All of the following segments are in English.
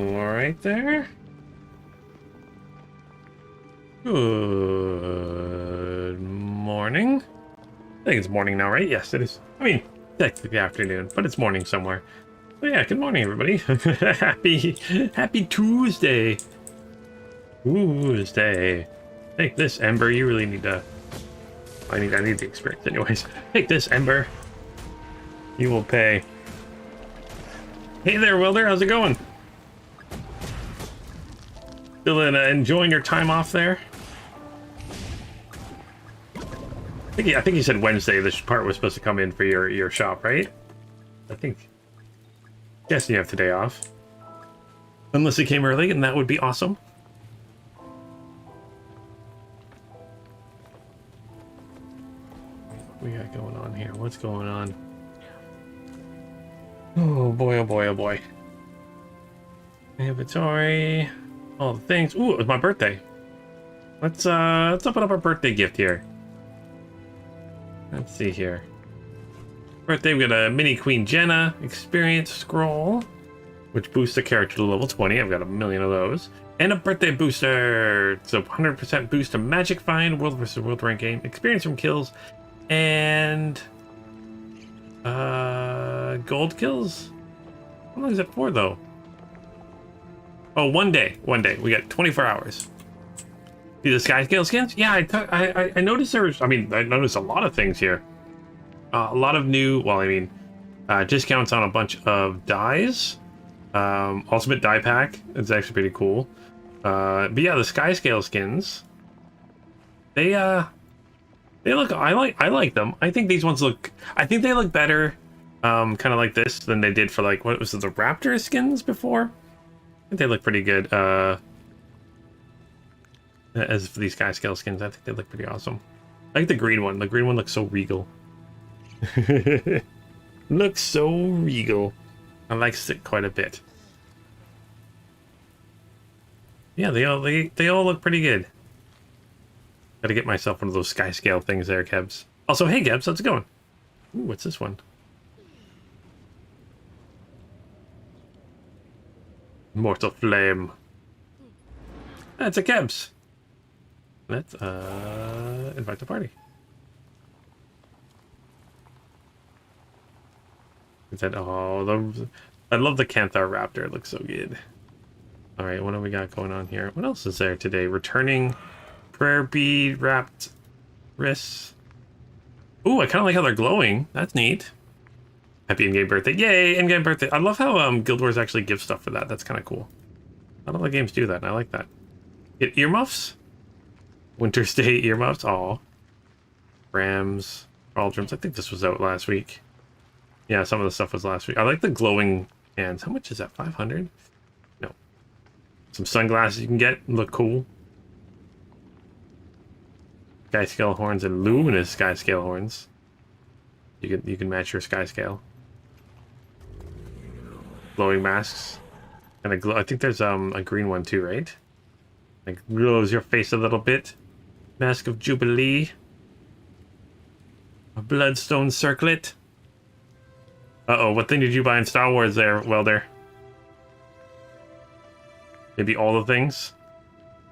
right there. Good morning. I think it's morning now, right? Yes, it is. I mean, technically afternoon, but it's morning somewhere. So yeah, good morning, everybody. happy Tuesday. Tuesday. Take this, Ember. You really need to. I need the experience, anyways. Take this, Ember. You will pay. Hey there, Wilder. How's it going? Still enjoying your time off there? I think you said Wednesday. This part was supposed to come in for your shop, right? I think. Guessing you have today off. Unless it came early, and that would be awesome. What we got going on here? What's going on? Oh boy, oh boy, oh boy. Inventory. All the things. Ooh, it was my birthday. Let's open up our birthday gift here. Let's see here. Birthday, we got a mini Queen Jenna experience scroll, which boosts the character to level 20. I've got a million of those. And a birthday booster. It's a 100% boost to Magic Find, World vs. World rank game, experience from kills, and gold kills? How long is it for, though? Oh, one day. One day. We got 24 hours. See the sky scale skins? Yeah, I noticed there's... I mean, I noticed a lot of things here. A lot of new... Well, I mean, discounts on a bunch of dyes. Ultimate dye pack. It's actually pretty cool. But yeah, the sky scale skins. They look... I like them. I think these ones look... I think they look better, kind of like this, than they did for, like, what was it, the Raptor skins before? I think they look pretty good. As for these sky scale skins, I think they look pretty awesome. I like the green one. The green one looks so regal. Looks so regal. I like it quite a bit. Yeah, they all look pretty good. Gotta get myself one of those sky scale things there, Kebs. Also, hey Kebs, how's it going? Ooh, what's this one? Mortal Flame. That's a Kebs. Let's invite the party. Is that, oh, I love the Canthar Raptor. It looks so good. All right, what do we got going on here? What else is there today? Returning prayer bead wrapped wrists. Ooh, I kind of like how they're glowing. That's neat. Happy in-game birthday. Yay, in-game birthday. I love how Guild Wars actually gives stuff for that. That's kind of cool. Not a lot of games do that, and I like that. Get earmuffs? Winter State earmuffs? Aw. Rams. Aldrums. I think this was out last week. Yeah, some of the stuff was last week. I like the glowing hands. How much is that? 500? No. Some sunglasses you can get. Look cool. Sky scale horns and luminous sky scale horns. You can match your sky scale. Glowing masks. And a glow. I think there's a green one too, right? Like glows your face a little bit. Mask of Jubilee. A bloodstone circlet. Uh-oh, what thing did you buy in Star Wars there, Welder? Maybe all the things?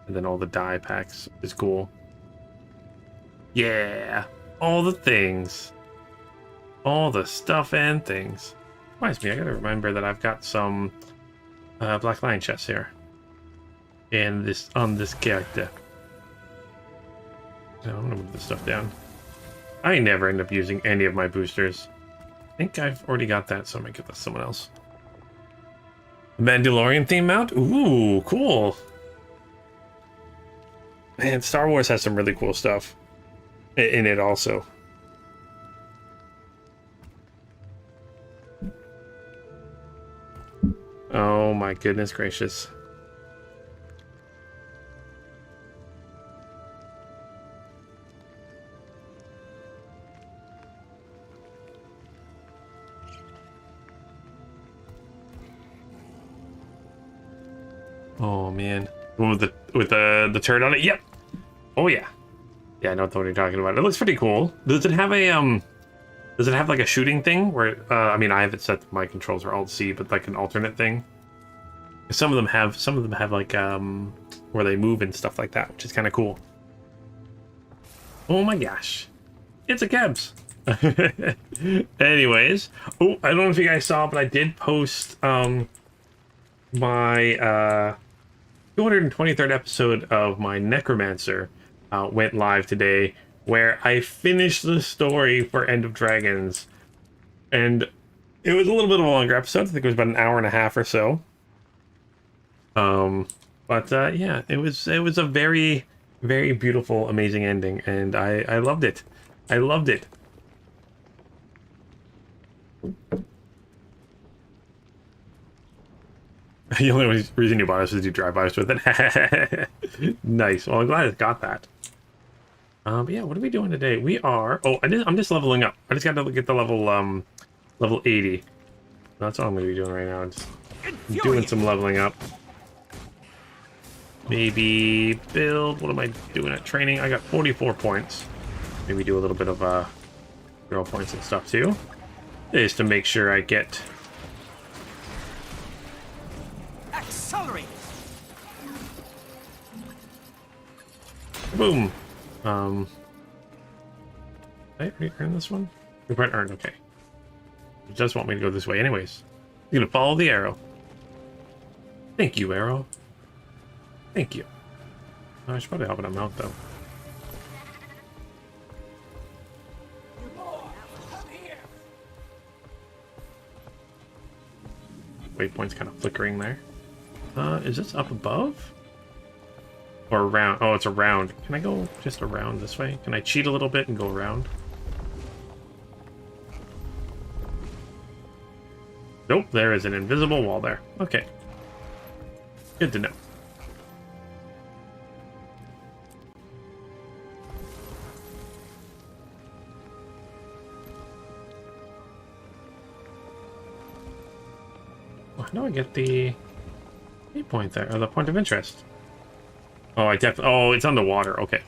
And then all the dye packs is cool. Yeah! All the things. All the stuff and things. Reminds me, I gotta remember that I've got some Black Lion chests here. And this on this character. So I'm gonna move this stuff down. I never end up using any of my boosters. I think I've already got that, so I might give that to someone else. Mandalorian theme mount? Ooh, cool. Man, Star Wars has some really cool stuff in it also. Oh my goodness gracious. Oh man, with the turret on it. Yep. Oh yeah. Yeah, I know what you're talking about. It looks pretty cool. Does it have a Does it have like a shooting thing where I mean I have it set. My controls are Alt C, but like an alternate thing. Some of them have like where they move and stuff like that, which is kind of cool. Oh my gosh, it's a Kebs. Anyways, oh, I don't know if you guys saw, but I did post my 223rd episode of my Necromancer went live today, where I finished the story for End of Dragons, and it was a little bit of a longer episode. I think it was about an hour and a half or so. But yeah, it was a very, very beautiful, amazing ending, and I loved it. I loved it. The only reason you bought us is to do drive-bys with it. Nice. Well, I'm glad it got that. But yeah, what are we doing today? We are. Oh, I'm just leveling up. I just got to get the level 80. That's all I'm going to be doing right now. Just doing some leveling up. Maybe build. What am I doing at training? I got 44 points. Maybe do a little bit of hero points and stuff too. Just to make sure I get. Accelerate. Boom. Did I already earn this one? Report earned. Okay. It does want me to go this way, anyways. You're gonna follow the arrow. Thank you, arrow. Thank you. I should probably help it mount though. Waypoint's kind of flickering there. Is this up above? Or around? Oh, it's around. Can I go just around this way? Can I cheat a little bit and go around? Nope, there is an invisible wall there. Okay. Good to know. How do I get the point there? Or the point of interest? Oh, I definitely. Oh, it's underwater. Okay.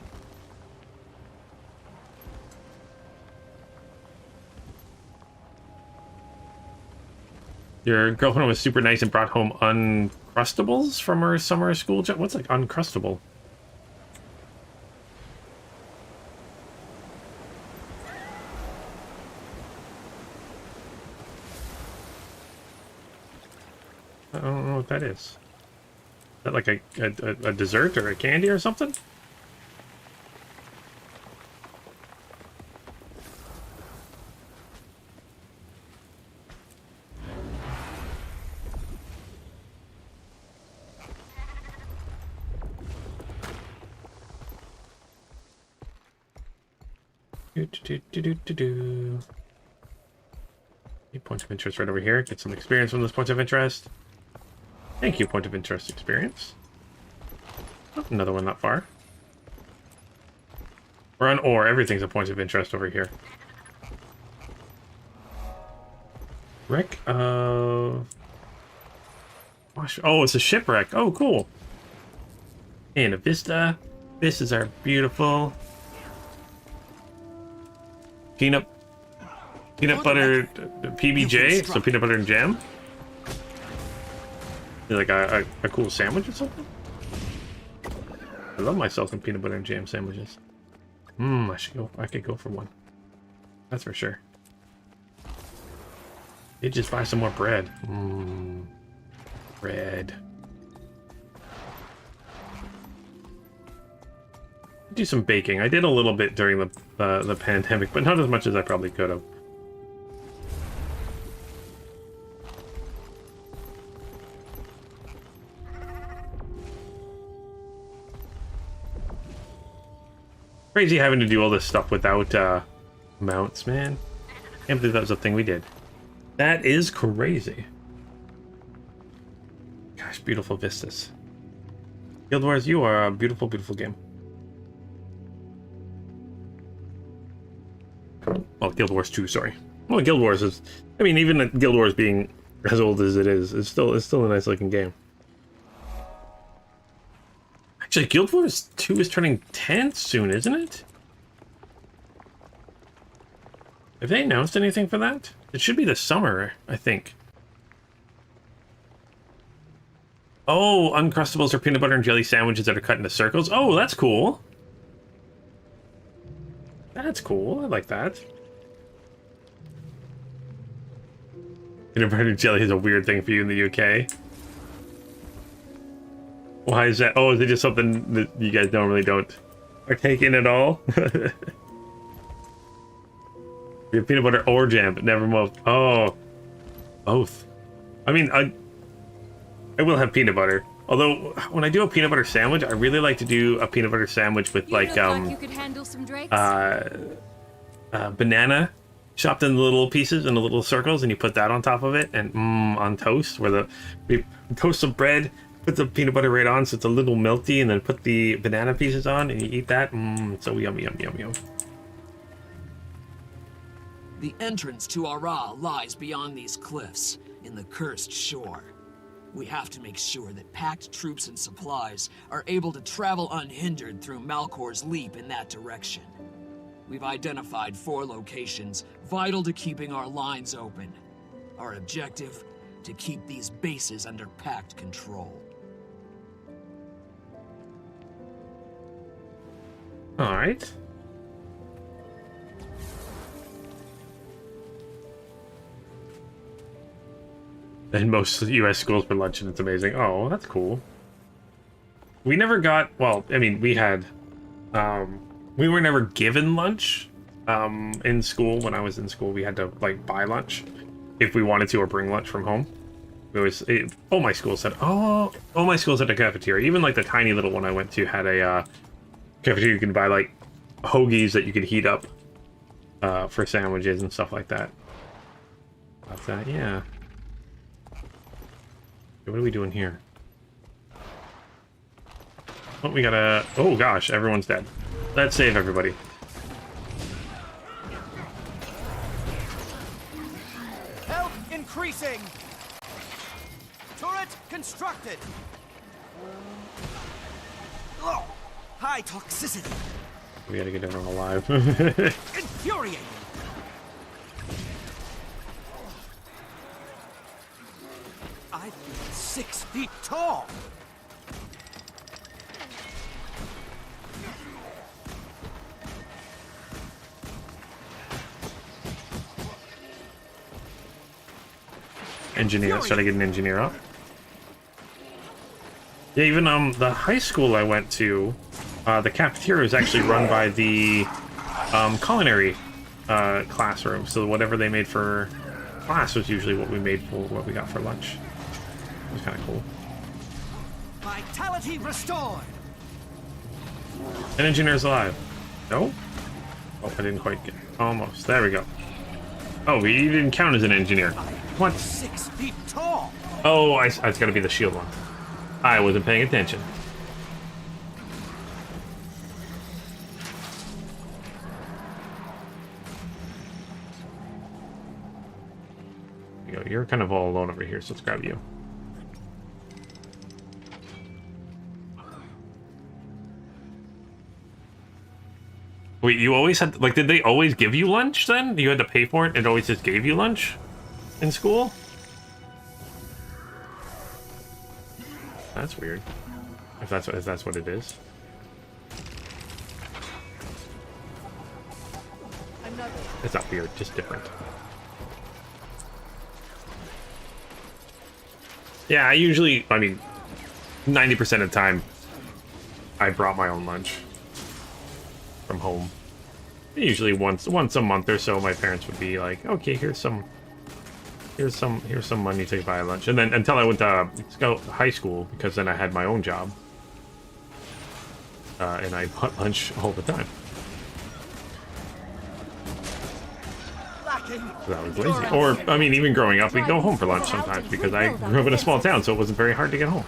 Your girlfriend was super nice and brought home Uncrustables from her summer school trip. What's like Uncrustable? I don't know what that is. Is that like a dessert or a candy or something? Points of interest right over here. Get some experience from this point of interest. Thank you, point of interest experience. Oh, another one not far. We're on ore. Everything's a point of interest over here. Wreck of... Oh, it's a shipwreck. Oh, cool. And a vista. Vistas are beautiful. Peanut butter PBJ, so peanut butter and jam. Like a cool sandwich or something? I love myself some peanut butter and jam sandwiches. I could go for one. That's for sure. You just buy some more bread. Bread. Do some baking. I did a little bit during the pandemic, but not as much as I probably could have. Crazy having to do all this stuff without mounts, man. Can't believe that was a thing we did. That is crazy. Gosh, beautiful vistas. Guild Wars, you are a beautiful, beautiful game. Well, Guild Wars 2, sorry. Well, Guild Wars is... I mean, even Guild Wars being as old as it is, it's still a nice looking game. Actually, Guild Wars 2 is turning 10 soon, isn't it? Have they announced anything for that? It should be this summer, I think. Oh, Uncrustables are peanut butter and jelly sandwiches that are cut into circles. Oh, that's cool. That's cool. I like that. Peanut butter and jelly is a weird thing for you in the UK. Why is that? Oh, is it just something that you guys normally don't partake in at all? You have peanut butter or jam, but never both. Oh, both. I mean, I will have peanut butter. Although, when I do a peanut butter sandwich, I really like to do a peanut butter sandwich with, like, you could handle some drakes. banana chopped in little pieces, in the little circles, and you put that on top of it, and on toast, where you toast some bread, put the peanut butter right on, so it's a little melty, and then put the banana pieces on, and you eat that. It's so yummy, yummy, yummy, yum. The entrance to Ara lies beyond these cliffs, in the cursed shore. We have to make sure that packed troops and supplies are able to travel unhindered through Malkor's leap in that direction. We've identified 4 locations vital to keeping our lines open. Our objective, to keep these bases under pact control. All right. In most U.S. schools for lunch, and it's amazing. Oh, that's cool. We never got, well, I mean, we had, we were never given lunch in school. When I was in school, we had to, like, buy lunch if we wanted to, or bring lunch from home. We always, all my schools had, all my schools had a cafeteria. Even, like, the tiny little one I went to had a cafeteria. You can buy, like, hoagies that you could heat up for sandwiches and stuff like that. But, yeah. What are we doing here? Oh, we gotta... Oh, gosh, everyone's dead. Let's save everybody. Health increasing. Turret constructed. Oh, high toxicity. We gotta get everyone alive. Infuriating. I feel 6 feet tall. Engineer. Let's try to get an engineer up. Yeah, even the high school I went to, the cafeteria was actually run by the culinary classroom. So whatever they made for class was usually what we made for what we got for lunch. It was kind of cool. Vitality restored. An engineer's alive. No? Oh, I didn't quite get... Almost. There we go. Oh, he didn't count as an engineer. What? 6 feet tall. Oh, it's got to be the shield one. I wasn't paying attention. There you go. You're kind of all alone over here, so let's grab you. Wait, you always had... Like, did they always give you lunch, then? You had to pay for it, and it always just gave you lunch in school? That's weird. If that's what it is. It's not weird, just different. Yeah, I mean, 90% of the time, I brought my own lunch from home. Usually once a month or so, my parents would be like, "Okay, here's some money to buy lunch." And then until I went to high school, because then I had my own job, and I bought lunch all the time. So that was lazy. Or I mean, even growing up, we'd go home for lunch sometimes because I grew up in a small town, so it wasn't very hard to get home.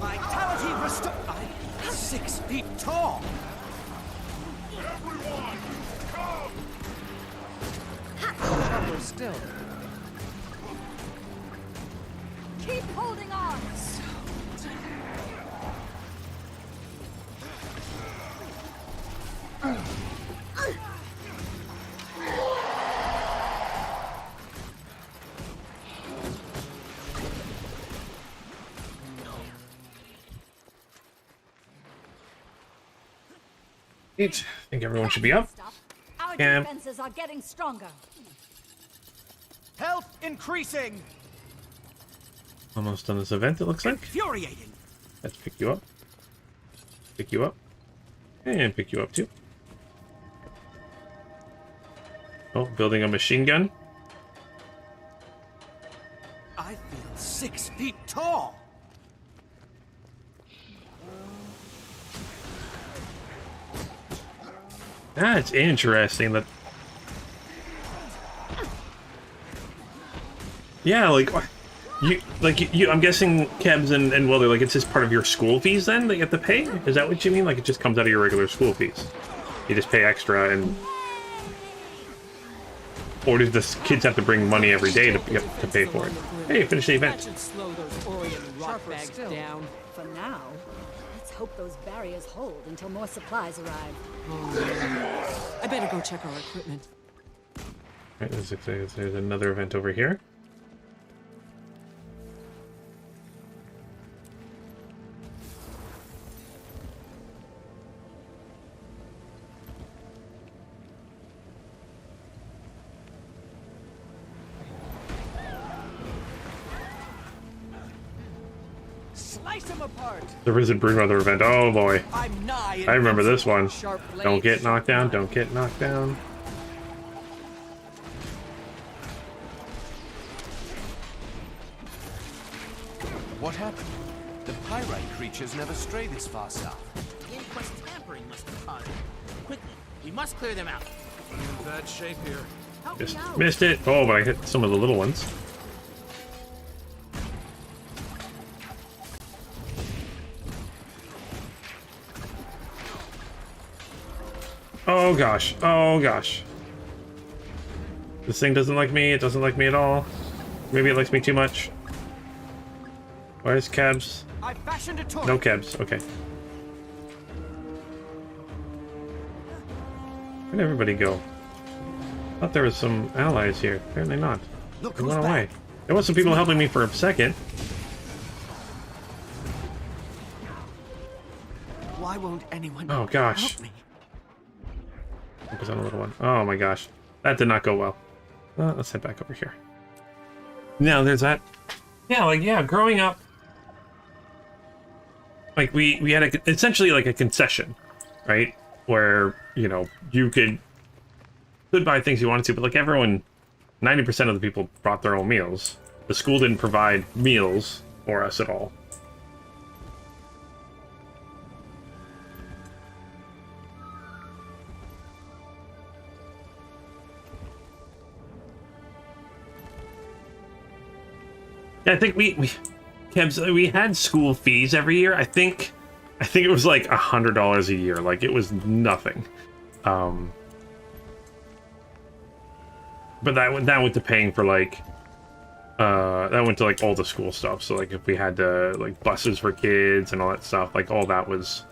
Vitality restored. 6 feet tall. Still. Keep holding on. I think everyone should be up. Our Yeah. defenses are getting stronger. Health increasing. Almost done this event, it looks like. Infuriating. Let's pick you up. Pick you up. And pick you up too. Oh, building a machine gun. I feel 6 feet tall. That's interesting that... Yeah, like... I'm guessing Kebs and Wilder, like, it's just part of your school fees then that you have to pay? Is that what you mean? Like, it just comes out of your regular school fees? You just pay extra and... Or do the kids have to bring money every day to pay for it? Hey, finish the event. That should slow those Orient rock bags down. For now, let's hope those barriers hold until more supplies arrive. I better go check our equipment. Right, there's another event over here. Slice them apart. The Risen Broodmother event. Oh boy. I'm nigh. I remember this one. Sharp blades. Don't get knocked down, don't get knocked down. What happened? The pyrite creatures never stray this far south. The Inquest tampering must have caused it. Quickly, we must clear them out. In bad shape here. Help me Just out. missed it. Oh, but I hit some of the little ones. Oh gosh. Oh gosh. This thing doesn't like me. It doesn't like me at all. Maybe it likes me too much. Where's Kebs? I fashioned a toy. No Kebs. Okay. Where'd everybody go? Thought there was some allies here. Apparently not. Look They who's went back. away. There was some people helping me for a second. Why won't anyone Oh gosh. help me? Focus on a little one. Oh my gosh. That did not go well. Let's head back over here. Now there's that. Yeah, like, yeah, growing up, like, we had essentially like a concession, right? Where, you know, you could buy things you wanted to, but like everyone, 90% of the people brought their own meals. The school didn't provide meals for us at all. Yeah, I think Kebs, we had school fees every year. I think it was like $100 a year. Like, it was nothing. But that went to paying for like that went to like all the school stuff. So like if we had to like buses for kids and all that stuff, like all that was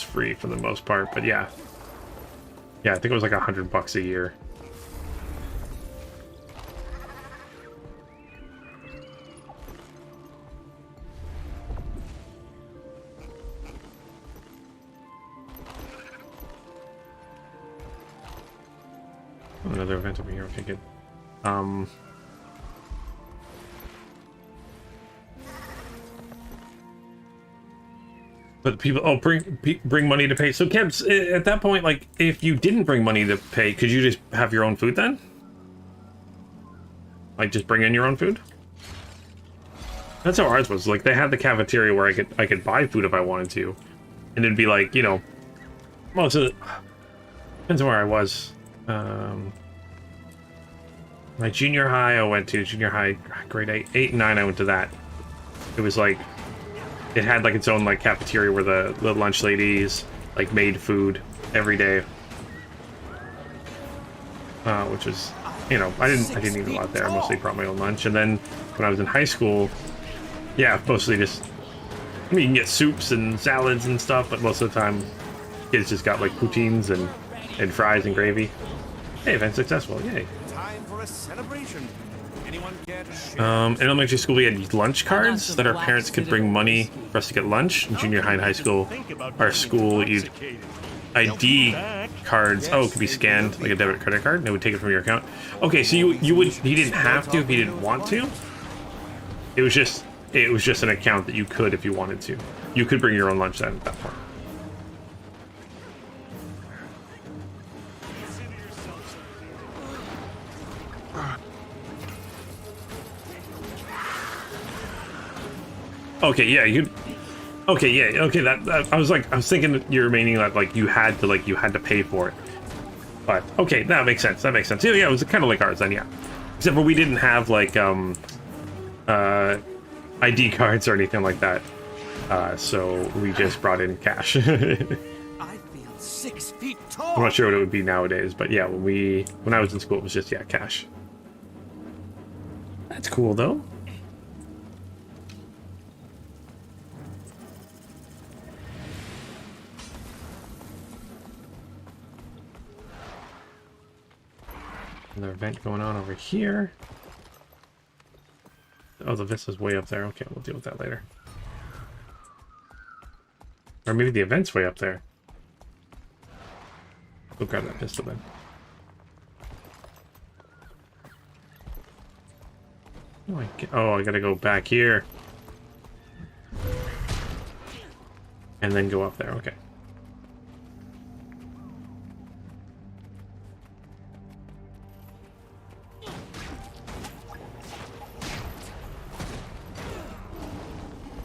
free for the most part. But yeah, I think it was like $100 a year. Another event over here. Okay, good. But people, bring money to pay. So, Kebs, at that point, like, if you didn't bring money to pay, could you just have your own food then? Like, just bring in your own food? That's how ours was. Like, they had the cafeteria where I could buy food if I wanted to, and it'd be like, you know, most of it depends on where I was. My junior high, I went to junior high, grade 8 and 9. I went to that. It was like, it had like its own like cafeteria where the lunch ladies like made food every day, which was, you know, I didn't eat a lot there. I mostly brought my own lunch. And then when I was in high school, yeah, mostly just, I mean, you can get soups and salads and stuff, but most of the time, kids just got like poutines and fries and gravy. Hey, event successful! Yay. Time for a celebration. Anyone care to share? In elementary school, we had lunch cards that our parents could bring money for us to get lunch. In junior high and high school, our school, you'd ID cards. Oh, it could be scanned like a debit or credit card, and it would take it from your account. Okay, so you didn't have to if you didn't want to. It was just an account that you could if you wanted to. You could bring your own lunch then at that point. Okay, yeah, you. Okay, yeah, okay. That I was thinking that you're meaning that like you had to pay for it. But okay, that makes sense. That makes sense. Yeah, it was kind of like ours then, yeah. Except for we didn't have like ID cards or anything like that. So we just brought in cash. I feel 6 feet tall. I'm not sure what it would be nowadays, but yeah, when I was in school, it was just cash. That's cool though. Another event going on over here. Oh, the Vista's way up there. Okay, we'll deal with that later. Or maybe the event's way up there. Go grab that pistol then. Oh, I gotta go back here. And then go up there, okay.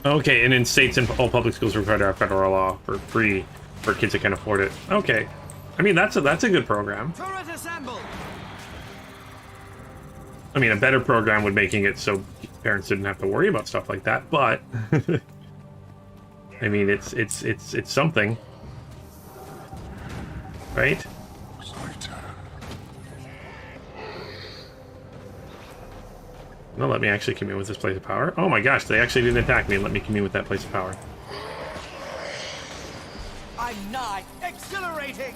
Okay, and in states and all public schools required to have federal law for free for kids that can afford it. Okay. I mean, that's a good program. Turret assembled. I mean, a better program would making it so parents didn't have to worry about stuff like that, but I mean, it's something. Right? No, let me actually commune with this place of power. Oh my gosh, they actually didn't attack me and let me commune with that place of power. I'm nigh exhilarating.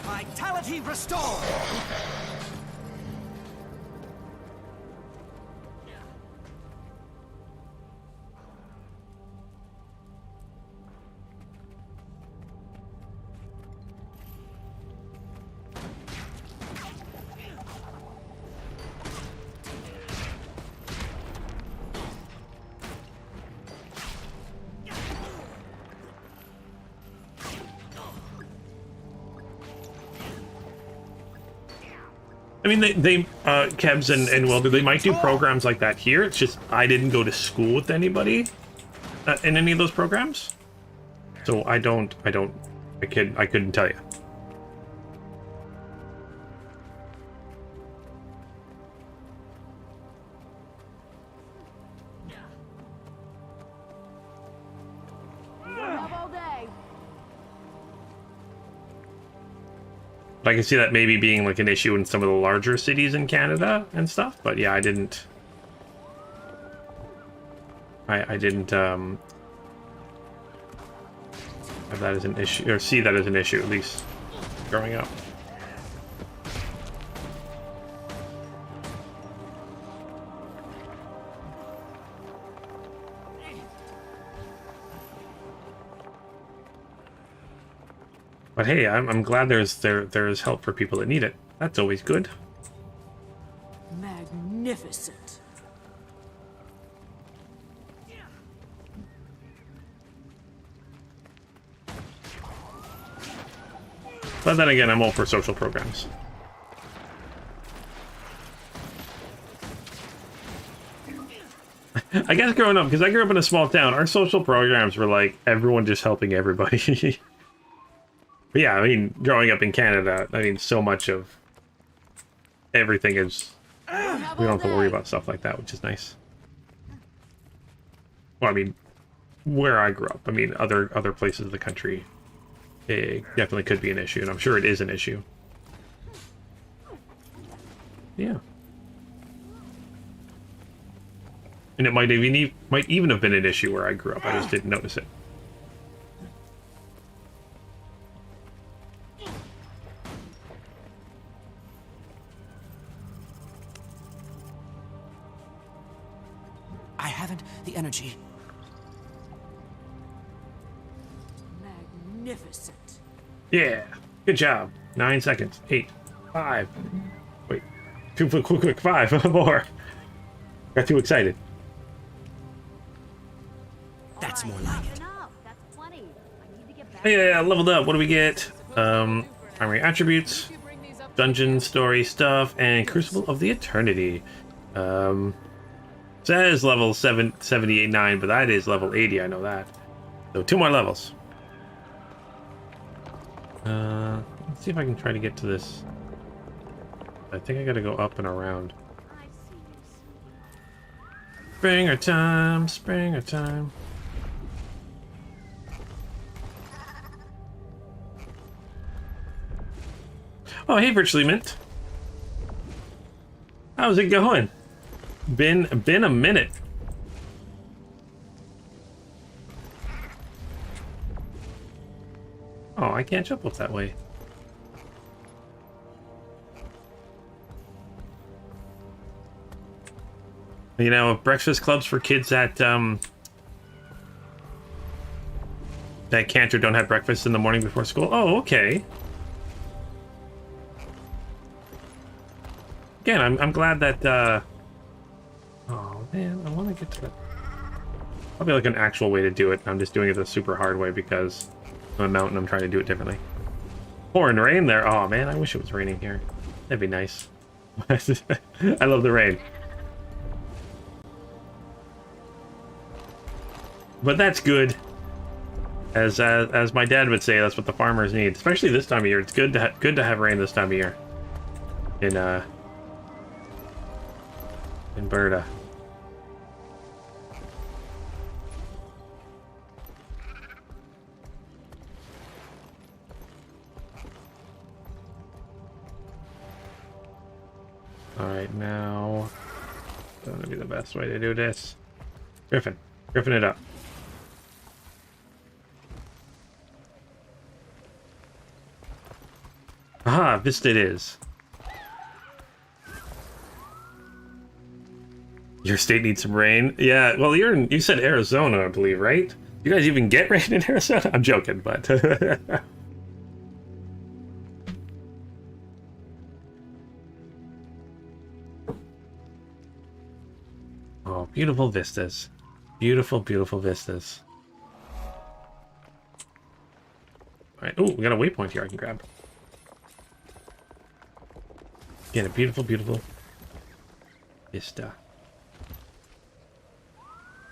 Vitality restored. I mean, they Kebs and Wilder, they might do programs like that here. It's just I didn't go to school with anybody in any of those programs, so I couldn't tell you. I can see that maybe being like an issue in some of the larger cities in Canada and stuff, but yeah, I didn't have that as an issue, or see that as an issue, at least growing up. But hey, I'm glad there's help for people that need it. That's always good. Magnificent. But then again, I'm all for social programs. I guess growing up, because I grew up in a small town, our social programs were like everyone just helping everybody. But yeah, I mean, growing up in Canada, I mean, so much of everything is... We don't have to worry about stuff like that, which is nice. Well, I mean, where I grew up, I mean, other places of the country, it definitely could be an issue, and I'm sure it is an issue. Yeah. And it might even have been an issue where I grew up, I just didn't notice it. energy. Magnificent. Yeah. Good job. 9 seconds. 8. 5. Wait. 2. Quick. 5. More. Got too excited. That's more like it. That's plenty. I need to get back. Yeah, leveled up. What do we get? Armory attributes, dungeon story stuff, and Crucible of the Eternity. Says level 78-9, but that is level 80. I know that. So 2 more levels. Let's see if I can try to get to this. I think I gotta go up and around. Springer time, springer time. Oh, hey, Virtually Mint. How's it going? Been a minute. Oh, I can't jump up that way. You know, breakfast clubs for kids that can't or don't have breakfast in the morning before school. Oh, okay. Again, I'm glad that. Oh man, I want to get to that. Probably like an actual way to do it. I'm just doing it the super hard way because I'm a mountain. I'm trying to do it differently. Pouring rain there. Oh man, I wish it was raining here. That'd be nice. I love the rain. But that's good. As my dad would say, that's what the farmers need, especially this time of year. It's good to have rain this time of year. In Berta. Alright, now that's gonna be the best way to do this. Griffin it up. Aha, Vista it is. Your state needs some rain. Yeah, well, you said Arizona, I believe, right? You guys even get rain in Arizona? I'm joking, but oh, beautiful vistas. Beautiful, beautiful vistas. Alright, oh, we got a waypoint here I can grab. Again, a beautiful, beautiful vista.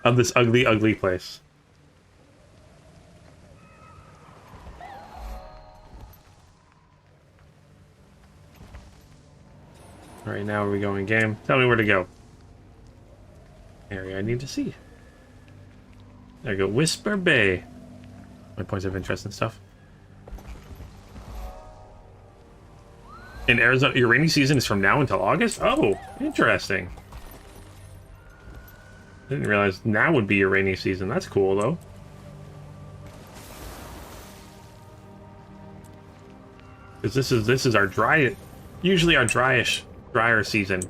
Of this ugly, ugly place. Alright, now where are we going, game? Tell me where to go. Area I need to see. There we go, Whisper Bay. My points of interest and stuff. In Arizona, your rainy season is from now until August? Oh, interesting. I didn't realize now would be your rainy season. That's cool, though. Because this is our dry, usually our drier season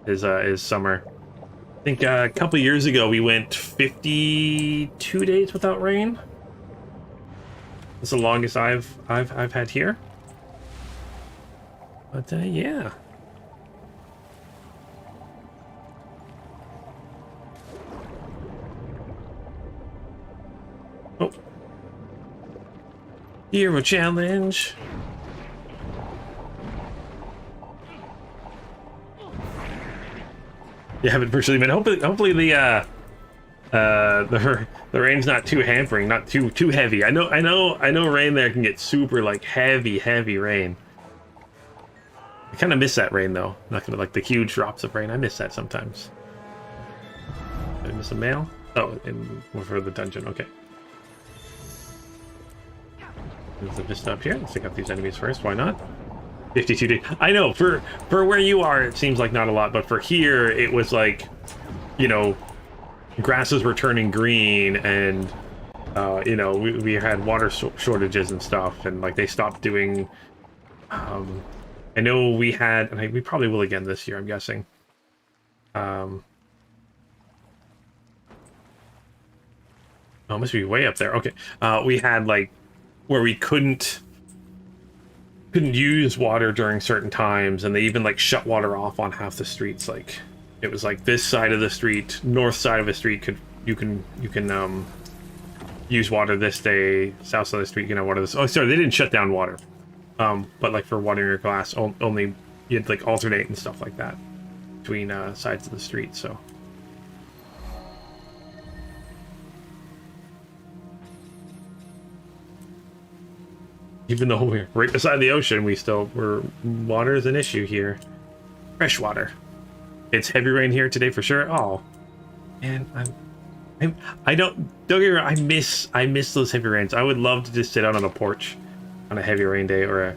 is summer. I think a couple years ago we went 52 days without rain. That's the longest I've had here. But yeah. Oh. Hero challenge. You haven't virtually been. Hopefully the rain's not too hampering, not too heavy. I know rain there can get super like heavy rain. I kind of miss that rain though. Not gonna like the huge drops of rain. I miss that sometimes. Did I miss a mail? Oh, for the dungeon. Okay. There's the vista up here. Let's take out these enemies first. Why not? 52 days. I know, for where you are, it seems like not a lot, but for here, it was like, you know, grasses were turning green, and, you know, we had water shortages and stuff, and, like, they stopped doing, I know we had, and we probably will again this year, I'm guessing. Oh, it must be way up there. Okay. We had like where we couldn't use water during certain times, and they even like shut water off on half the streets. Like it was like this side of the street, north side of the street you can use water this day, south side of the street you can have water this. Oh, sorry, they didn't shut down water. But like for watering your glass, only you had like alternate and stuff like that between sides of the street. So. Even though we're right beside the ocean, water is an issue here. Fresh water. It's heavy rain here today for sure. Oh, and I don't get me wrong, I miss those heavy rains. I would love to just sit out on a porch on a heavy rain day, or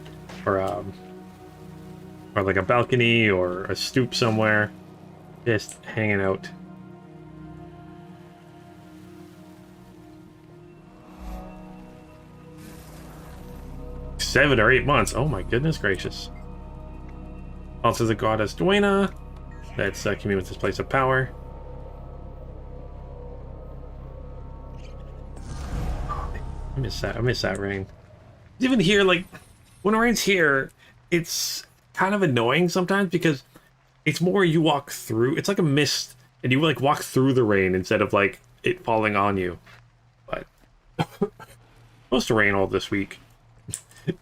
like a balcony or a stoop somewhere, just hanging out. $7 or 8 months. Oh my goodness gracious. Also the goddess Duena. That's commune with this place of power. Oh, I miss that. I miss that rain. Even here, like when it rains here, it's kind of annoying sometimes because it's more you walk through. It's like a mist, and you like walk through the rain instead of like it falling on you. But supposed to rain all this week.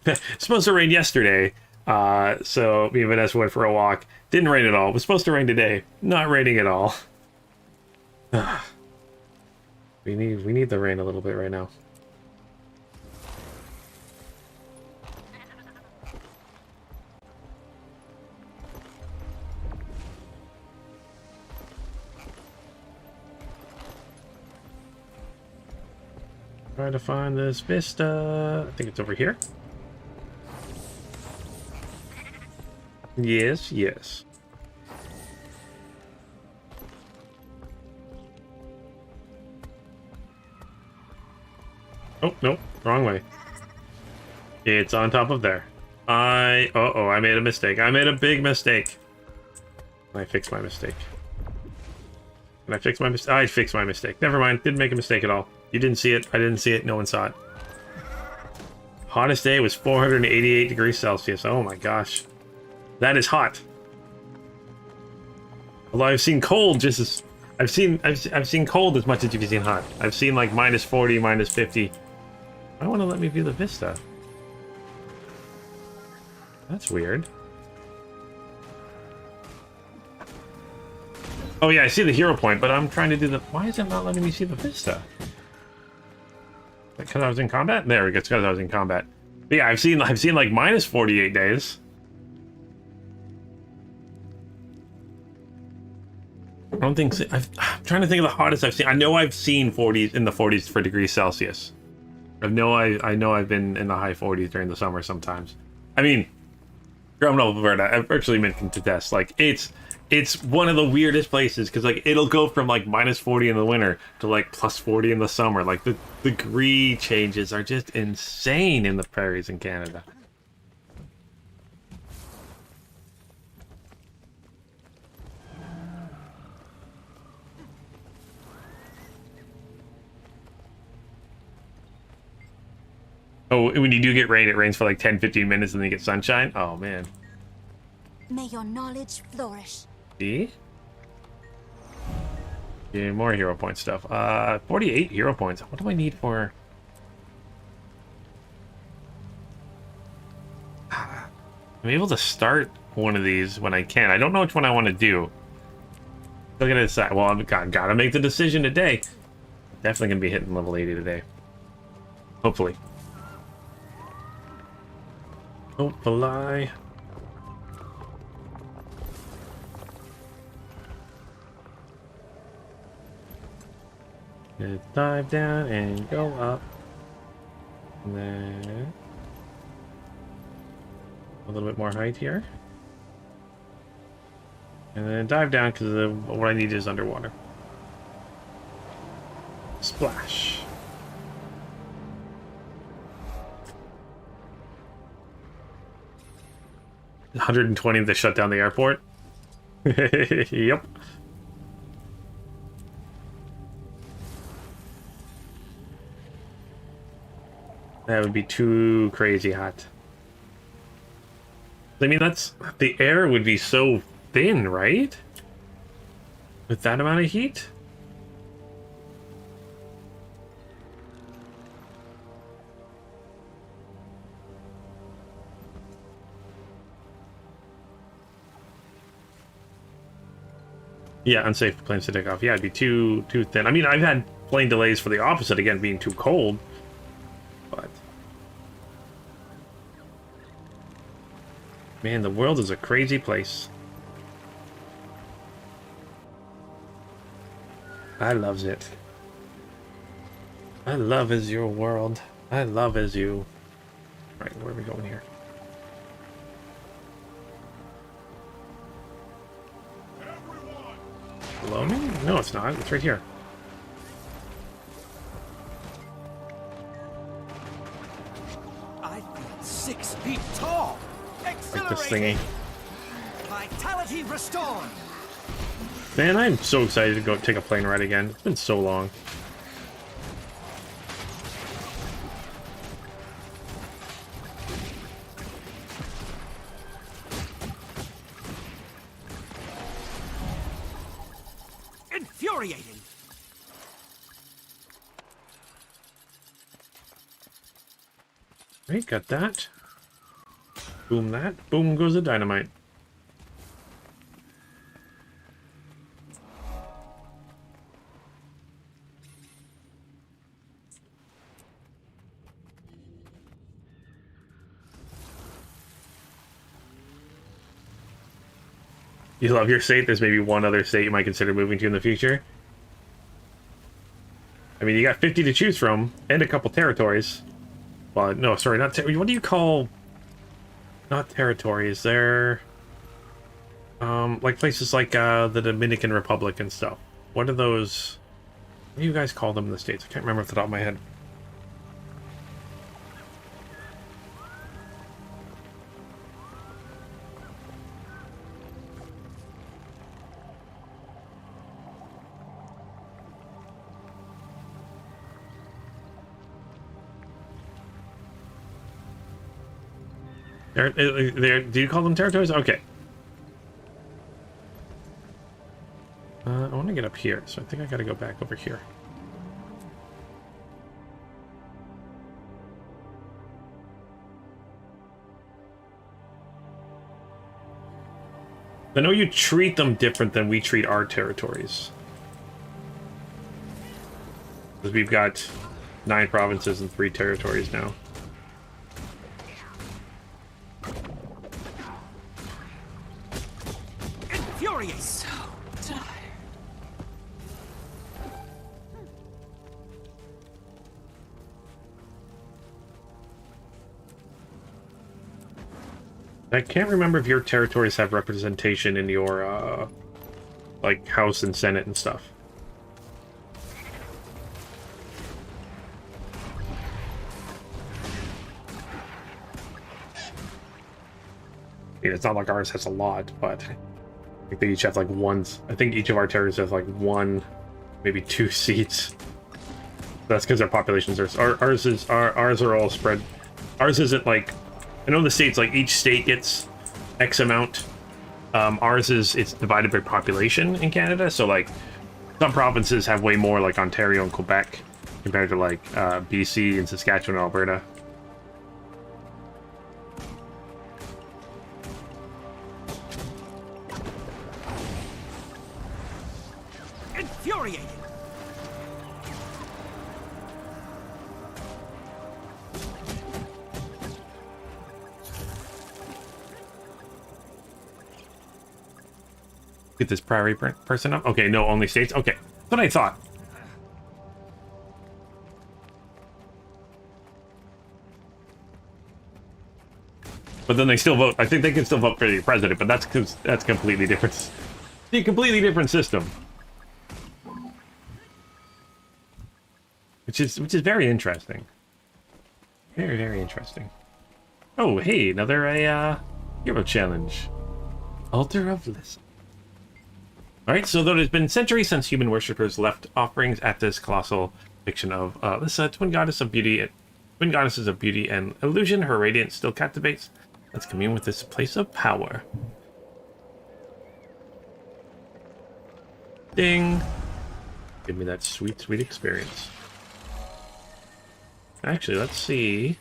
It's supposed to rain yesterday, so me and Vanessa went for a walk. Didn't rain at all. It was supposed to rain today. Not raining at all. we need the rain a little bit right now. Trying to find this vista. I think it's over here. Yes, yes. Oh, nope, wrong way. It's on top of there. Uh-oh, I made a mistake. I made a big mistake. I fixed my mistake. Can I fix my mistake? I fixed my mistake. Never mind, didn't make a mistake at all. You didn't see it, I didn't see it, no one saw it. Hottest day was 488 degrees Celsius. Oh my gosh. That is hot. Although I've seen cold just as I've seen cold as much as you've seen hot. I've seen like minus 40, minus 50. I want to let me view the vista. That's weird. Oh yeah, I see the hero point, but I'm trying to do the. Why is it not letting me see the vista? Because I was in combat. There we go. It's because I was in combat. But yeah, I've seen like minus 48 days. I don't think so. I'm trying to think of the hottest I've seen. I know I've seen 40s in the 40s for degrees Celsius. I know I've been in the high 40s during the summer sometimes. I mean, growing up in Alberta, I've virtually been to test. Like it's one of the weirdest places because like it'll go from like minus 40 in the winter to like plus 40 in the summer. Like the degree changes are just insane in the prairies in Canada. Oh, when you do get rain, it rains for like 10-15 minutes and then you get sunshine? Oh, man. May your knowledge flourish. See? Yeah, more hero point stuff. 48 hero points. What do I need for... I'm able to start one of these when I can. I don't know which one I want to do. Still gonna decide. Well, I've gotta make the decision today. Definitely gonna be hitting level 80 today. Hopefully. Hopefully. Let's dive down and go up. And then a little bit more height here. And then dive down because what I need is underwater. Splash. $120 to shut down the airport. Yep. That would be too crazy hot. I mean, that's... The air would be so thin, right? With that amount of heat? Yeah, unsafe for planes to take off. Yeah, it'd be too thin. I mean, I've had plane delays for the opposite, again, being too cold. But... Man, the world is a crazy place. I loves it. I love is your world. I love is you. Right, where are we going here? Below me? No, it's not. It's right here. I feel 6 feet tall. Like this thingy. Vitality restored. Man, I'm so excited to go take a plane ride again. It's been so long. Infuriating. Right, got that. Boom that. Boom goes the dynamite. You love your state? There's maybe one other state you might consider moving to in the future. I mean, you got 50 to choose from, and a couple territories. Well, no, sorry, not what do you call... Not territories, they're... like places like, the Dominican Republic and stuff. What are those... What do you guys call them in the States? I can't remember off the top of my head. Do you call them territories? Okay. I want to get up here, so I think I gotta go back over here. I know you treat them different than we treat our territories. Because we've got 9 provinces and 3 territories now. Infuriating. I can't remember if your territories have representation in your, like, House and Senate and stuff. I mean, it's not like ours has a lot, but I think they each have, like, one... I think each of our territories has, like, 1, maybe 2 seats. That's because their populations are... Ours are all spread... Ours isn't, like... I know in the States, like, each state gets X amount. Ours is, it's divided by population in Canada, so, like, some provinces have way more, like Ontario and Quebec, compared to, like, BC and Saskatchewan and Alberta. Infuriating. Get this prairie person up. Okay, no, only states. Okay, that's what I thought. But then they still vote. I think they can still vote for the president, but that's completely different. A completely different system. Which is very interesting. Very, very interesting. Oh, hey, another hero challenge. Altar of Listen. Alright, so though it has been centuries since human worshippers left offerings at this colossal fiction of Lyssa, twin goddess of beauty Wind goddess is of beauty and illusion. Her radiance still captivates. Let's commune with this place of power. Ding. Give me that sweet, sweet experience. Actually, let's see.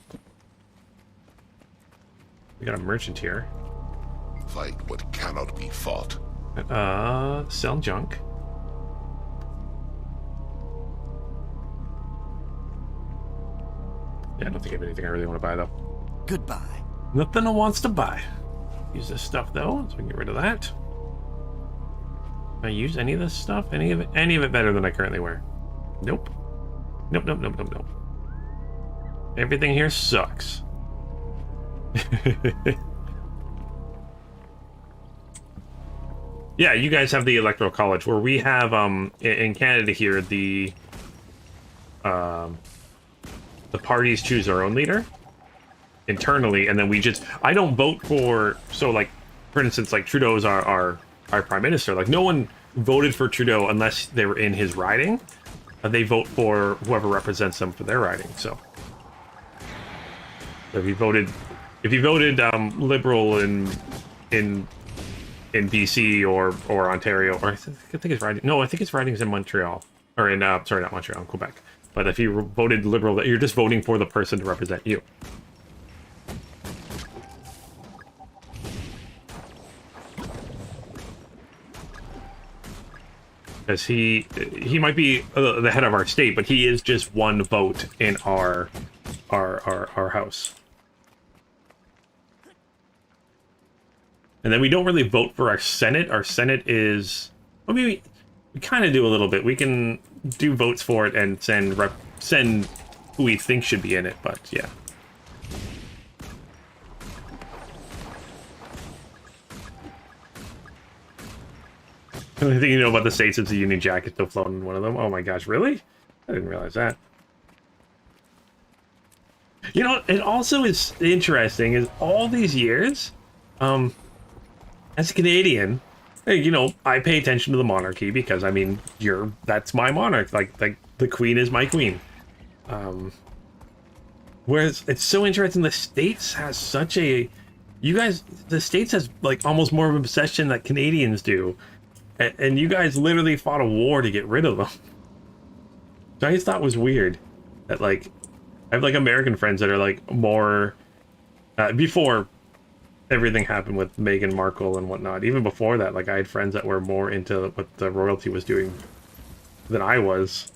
We got a merchant here. Fight what cannot be fought. Sell junk. Yeah, I don't think I have anything I really want to buy, though. Goodbye. Nothing I wants to buy. Use this stuff, though, so we can get rid of that. Can I use any of this stuff? Any of it better than I currently wear? Nope. Nope, nope, nope, nope, nope. Everything here sucks. Yeah, you guys have the electoral college where we have in Canada here the parties choose their own leader internally, and then I don't vote for, so like for instance, like Trudeau's our prime minister. Like no one voted for Trudeau unless they were in his riding. They vote for whoever represents them for their riding. So if you voted Liberal in BC or Ontario, or I think his riding. No, I think his riding is in Montreal, or in sorry, not Montreal, Quebec. But if you voted Liberal, you're just voting for the person to represent you. Because he might be the head of our state, but he is just one vote in our house. And then we don't really vote for our Senate. Our Senate is, well, maybe we kind of do a little bit. We can do votes for it and send who we think should be in it, but yeah. The only thing you know about the States is the Union Jack is still floating in one of them. Oh my gosh, really? I didn't realize that. You know, it also is interesting is all these years, as a Canadian, you know, I pay attention to the monarchy because, I mean, that's my monarch. Like the Queen is my queen. Whereas it's so interesting, the States has such a, the States has like almost more of an obsession that Canadians do. And you guys literally fought a war to get rid of them. Which I just thought was weird. That, like, I have, like, American friends that are, like, more... before everything happened with Meghan Markle and whatnot, even before that, like, I had friends that were more into what the royalty was doing than I was.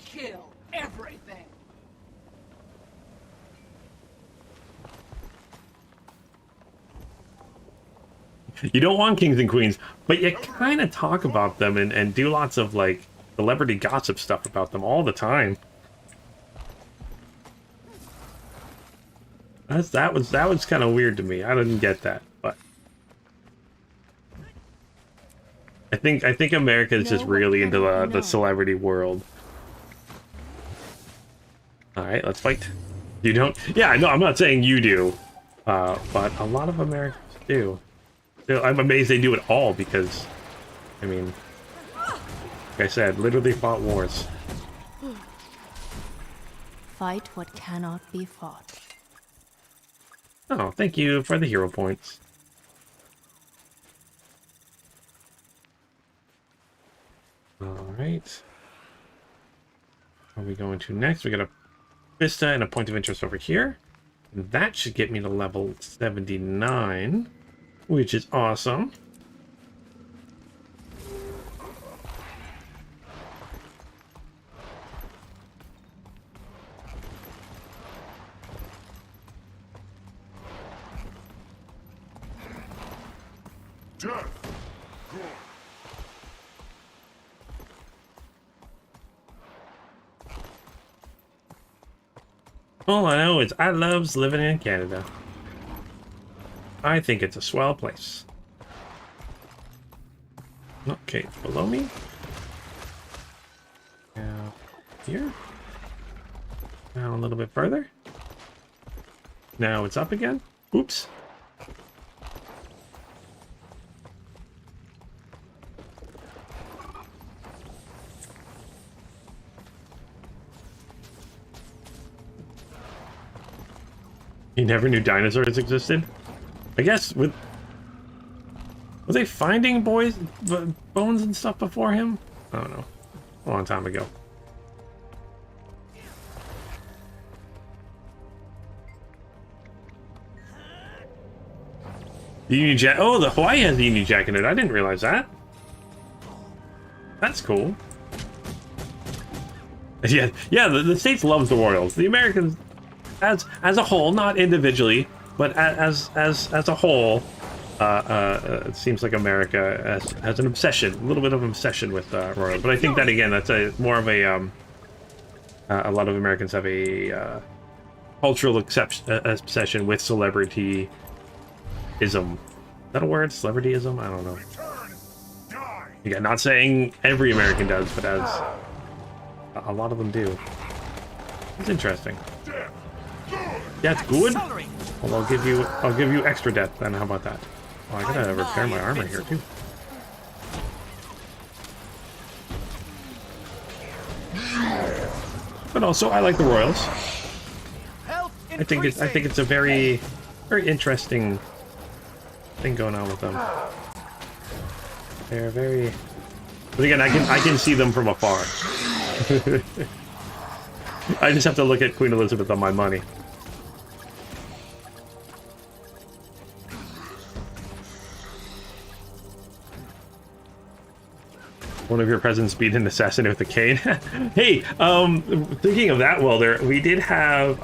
Kill everything. You don't want kings and queens, but you kind of talk about them and do lots of, like, celebrity gossip stuff about them all the time. That was kind of weird to me. I didn't get that, but I think America is just really into the celebrity world. All right, let's fight. You don't? Yeah, no, I'm not saying you do, but a lot of Americans do. I'm amazed they do it all because, I mean, like I said, literally fought wars. Fight what cannot be fought. Oh, thank you for the hero points. Alright. Where are we going to next? We got a Vista and a point of interest over here. And that should get me to level 79. Which is awesome. All I know is I loves living in Canada. I think it's a swell place. Okay, it's below me. Now, here. Now a little bit further. Now it's up again. Oops. He never knew dinosaurs existed? I guess with... Was they finding bones and stuff before him? I don't know. A long time ago. The Union Jack. Oh, the Hawaii has the Union Jack in it. I didn't realize that. That's cool. Yeah, the States loves the Royals. The Americans, as a whole, not individually, but as a whole, it seems like America has an obsession, a little bit of an obsession with Royals. But I think that again, that's more of a lot of Americans have a cultural obsession with celebrityism. Is that a word? Celebrityism? I don't know. Yeah, not saying every American does, but as a lot of them do. It's interesting. Yeah, it's good. Well, I'll give you extra death then. How about that? Oh, I gotta repair my armor here too. But also, I like the Royals. I think it's a very interesting thing going on with them. They're very... But again, I can see them from afar. I just have to look at Queen Elizabeth on my money. One of your presidents beat an assassin with a cane. Hey, thinking of that, Welder, we did have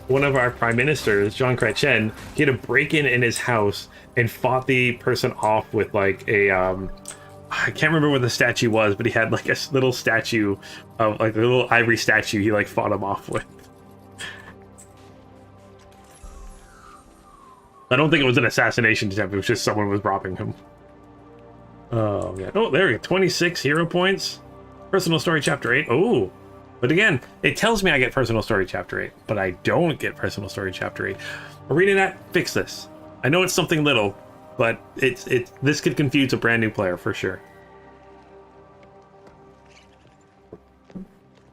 one of our prime ministers, Jean Chrétien, he had a break-in in his house and fought the person off with like a I can't remember what the statue was, but he had like a little statue of like a little ivory statue he like fought him off with. I don't think it was an assassination attempt, it was just someone was robbing him. Oh yeah. Oh, there we go. 26 hero points. Personal story chapter 8. Oh. But again, it tells me I get personal story chapter 8, but I don't get personal story chapter 8. Reading that, fix this. I know it's something little, but this could confuse a brand new player for sure.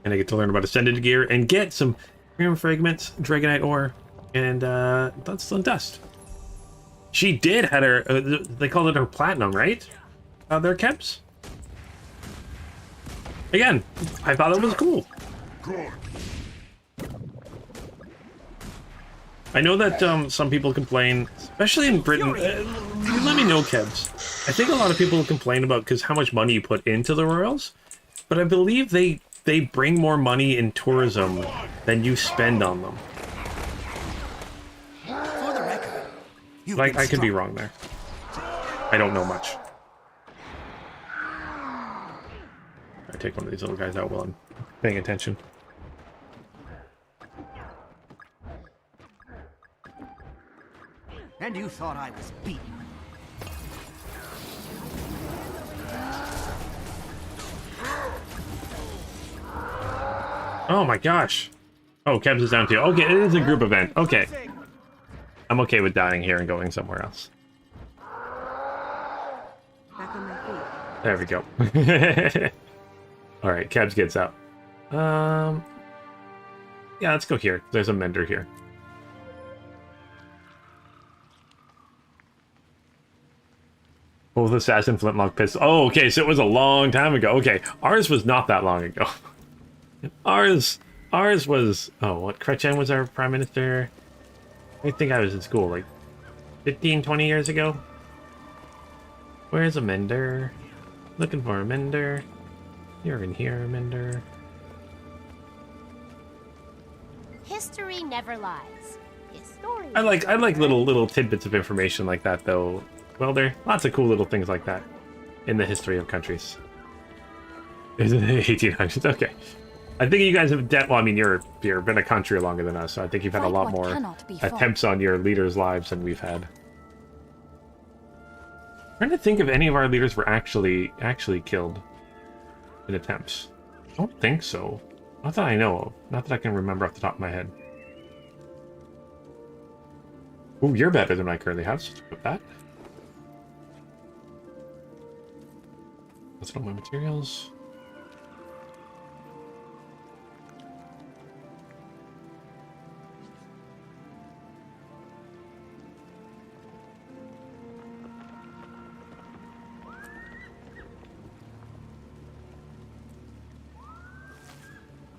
And I get to learn about Ascended gear and get some premium fragments, Dragonite ore, and that's the dust. She did had her, they called it her platinum, right? Their Kebs. Again, I thought it was cool. I know that some people complain, especially in Britain. Let me know, Kebs. I think a lot of people complain about because how much money you put into the Royals, but I believe they bring more money in tourism than you spend on them. For the record, Like I could be wrong there. I don't know much. I take one of these little guys out while I'm paying attention. And you thought I was beaten. Oh my gosh. Oh, Kebs is down too. Okay, it is a group event. Okay. I'm okay with dying here and going somewhere else. Back on my feet. There we go. Alright, Kebs gets out. Yeah, let's go here. There's a mender here. Both assassin flintlock pistol. Oh, okay, so it was a long time ago. Okay, ours was not that long ago. Ours was... Oh, what? Chrétien was our prime minister? I think I was in school, like 15, 20 years ago. Where's a mender? Looking for a mender. You're in here, mender. History never lies. History. I like little tidbits of information like that, though. Well, there are lots of cool little things like that in the history of countries. Is it 1800s? Okay. I think you guys have... Well, I mean, you've been a country longer than us, so I think you've had a lot more attempts on your leaders' lives than we've had. I'm trying to think if any of our leaders were actually killed in attempts. I don't think so. Not that I know of. Not that I can remember off the top of my head. Ooh, you're better than I currently have, so let's put that. That's all my materials.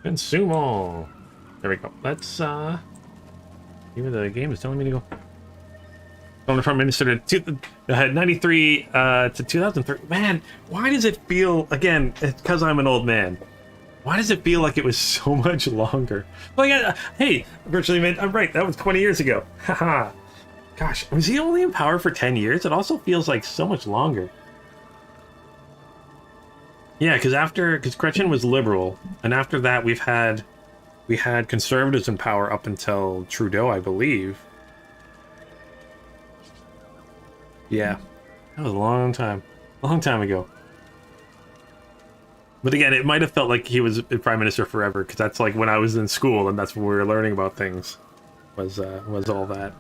Consume all. There we go. Let's see where the game is telling me to go. Going from Minister to 93 to 2003. Man, why does it feel, again, it's because I'm an old man. Why does it feel like it was so much longer? Well, yeah, hey, virtually, man, I'm right. That was 20 years ago. Haha. Gosh, was he only in power for 10 years? It also feels like so much longer. Yeah, because Gretchen was liberal, and after that we had conservatives in power up until Trudeau, I believe. Yeah, that was a long time ago. But again, it might have felt like he was prime minister forever, because that's like when I was in school, and that's when we were learning about things. Was all that.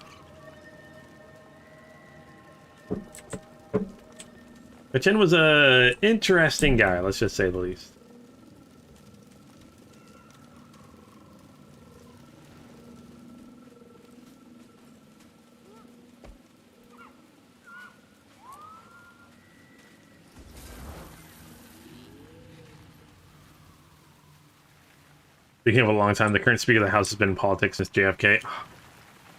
Chen was a interesting guy, let's just say the least. Speaking of a long time, the current Speaker of the House has been in politics since JFK.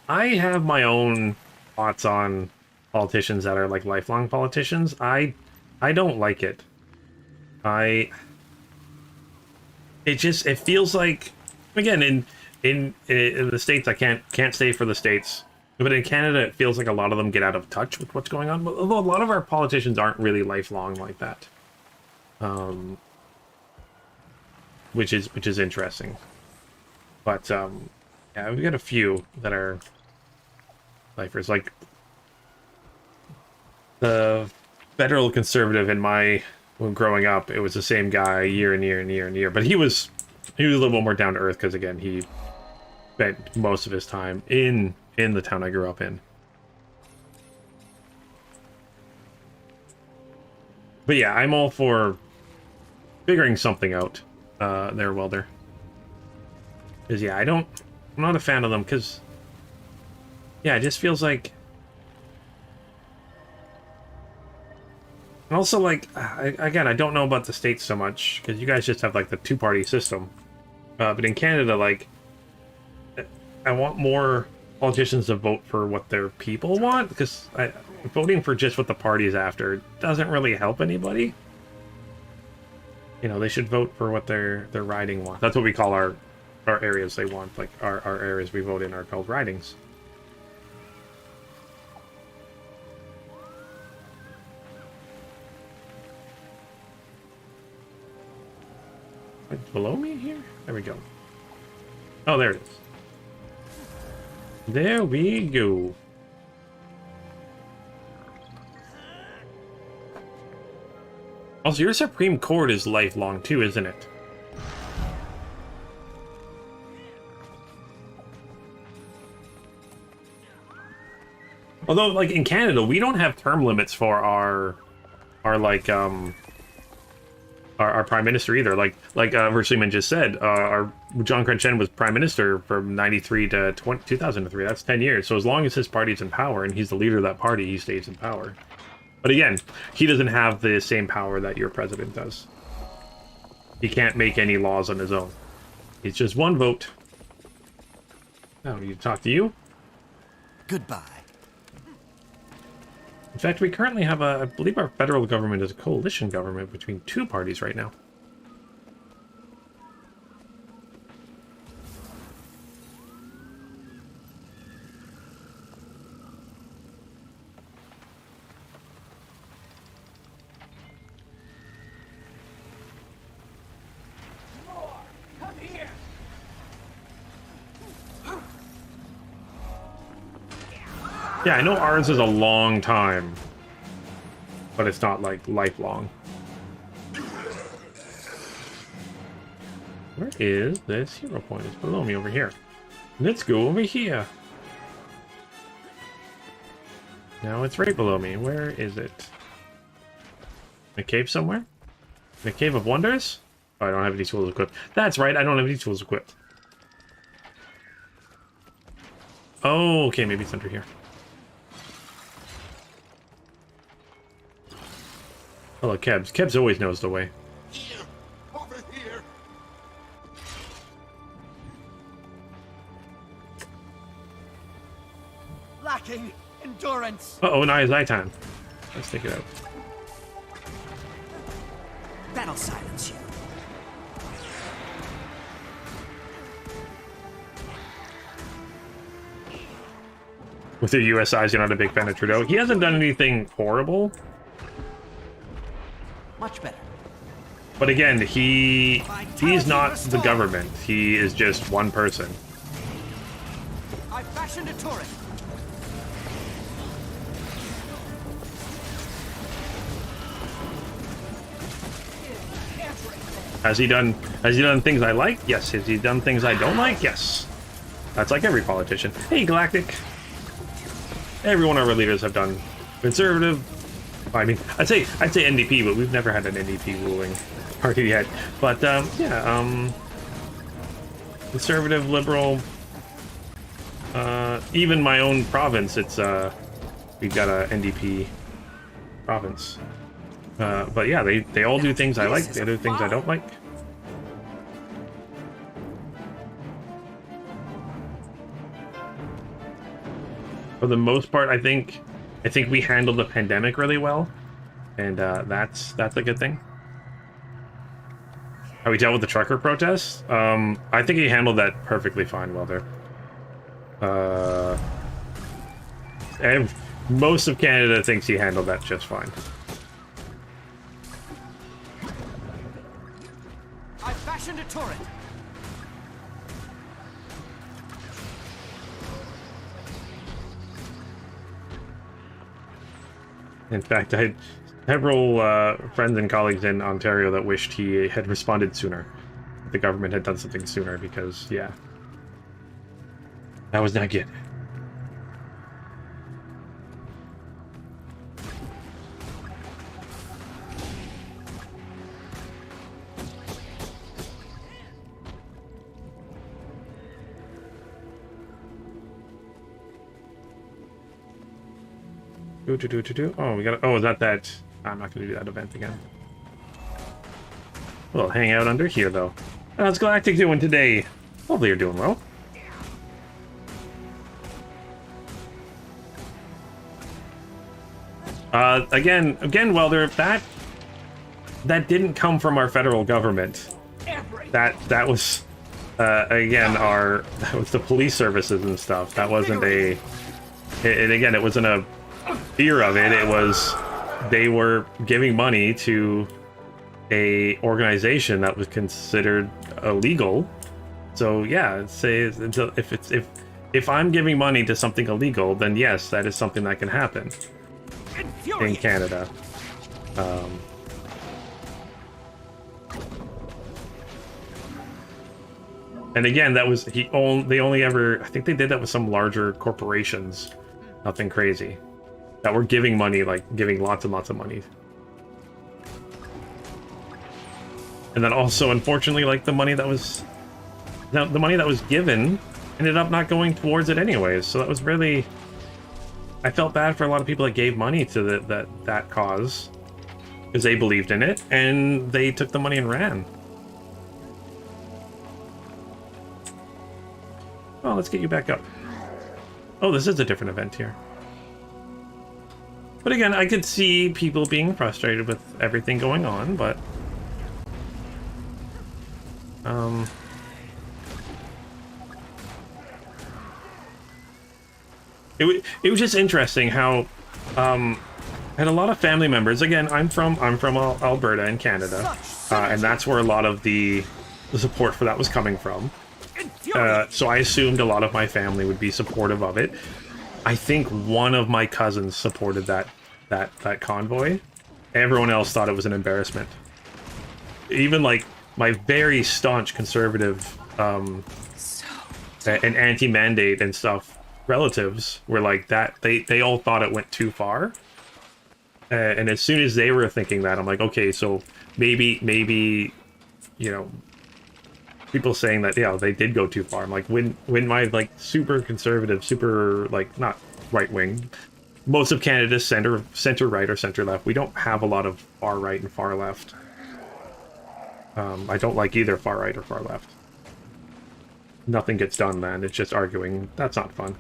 I have my own thoughts on politicians that are like lifelong politicians. I don't like it. It feels like, again, in the States, I can't say for the States, but in Canada it feels like a lot of them get out of touch with what's going on. Although a lot of our politicians aren't really lifelong like that. Which is interesting. But yeah, we've got a few that are lifers, like the federal conservative when growing up, it was the same guy year and year and year and year. But he was a little bit more down to earth because, again, he spent most of his time in the town I grew up in. But yeah, I'm all for figuring something out there, Welder. Because yeah, I'm not a fan of them because yeah, it just feels like. And also, like, again, I don't know about the States so much, because you guys just have, like, the two-party system. But in Canada, like, I want more politicians to vote for what their people want, because voting for just what the party's after doesn't really help anybody. You know, they should vote for what their riding wants. That's what we call our areas they want. Like, our areas we vote in are called ridings. Below me here? There we go. Oh, there it is. There we go. Also, your Supreme Court is lifelong too, isn't it? Although, like, in Canada, we don't have term limits for our Prime Minister either. Like Versleeman just said, our John Chrétien was Prime Minister from 93 to 2003. That's 10 years. So as long as his party's in power and he's the leader of that party, he stays in power. But again, he doesn't have the same power that your president does. He can't make any laws on his own. It's just one vote. Now, need to talk to you? Goodbye. In fact, we currently have I believe our federal government is a coalition government between two parties right now. Yeah, I know ours is a long time, but it's not, like, lifelong. Where is this hero point? It's below me over here. Let's go over here. Now it's right below me. Where is it? A cave somewhere? The Cave of Wonders? Oh, I don't have any tools equipped. That's right, I don't have any tools equipped. Oh, okay, maybe it's under here. Hello, Kebs. Kebs always knows the way. Here, over here. Uh-oh, now it's nighttime. Let's take it out. That'll silence you. With your US eyes, you're not a big fan of Trudeau. He hasn't done anything horrible. Much better. But again, he's not the government. He is just one person. I fashioned a turret. Has he done things I like? Yes. Has he done things I don't like? Yes. That's like every politician. Hey, Galactic. Every one of our leaders have done conservative. I mean, I'd say NDP, but we've never had an NDP ruling party yet. But yeah, conservative, liberal. Even my own province, it's we've got a NDP province. But yeah, they all do things I like. They do things I don't like. For the most part, I think we handled the pandemic really well, and that's a good thing. How we dealt with the trucker protests? I think he handled that perfectly fine, Welder. And most of Canada thinks he handled that just fine. I fashioned a turret. In fact, I had several friends and colleagues in Ontario that wished he had responded sooner. The government had done something sooner because, yeah. That was not good. Oh, we got. Oh, is that? I'm not going to do that event again. We'll hang out under here, though. How's Galactic doing today? Hopefully you're doing well. Again, Welder, that didn't come from our federal government. That was, again, that was the police services and stuff. That wasn't it wasn't a fear of it. It was they were giving money to a organization that was considered illegal. So yeah, say if I'm giving money to something illegal, then yes, that is something that can happen in Canada. And again, that was they only ever, I think they did that with some larger corporations, nothing crazy, that were giving money, like giving lots and lots of money. And then also, unfortunately, like the money that was given ended up not going towards it anyways. So that was really, I felt bad for a lot of people that gave money to that cause because they believed in it and they took the money and ran. Oh, let's get you back up. Oh, this is a different event here. But again, I could see people being frustrated with everything going on, but it was just interesting how I had a lot of family members. Again, I'm from Alberta in Canada, and that's where a lot of the support for that was coming from. So I assumed a lot of my family would be supportive of it. I think one of my cousins supported that convoy. Everyone else thought it was an embarrassment. Even like my very staunch conservative and anti-mandate and stuff relatives were like that. They all thought it went too far. And as soon as they were thinking that, I'm like, okay, so maybe, you know, people saying that, yeah, they did go too far. I'm like, when my like super conservative, super like not right wing, most of Canada's center right or center left. We don't have a lot of far right and far left. I don't like either far right or far left. Nothing gets done, man. It's just arguing. That's not fun.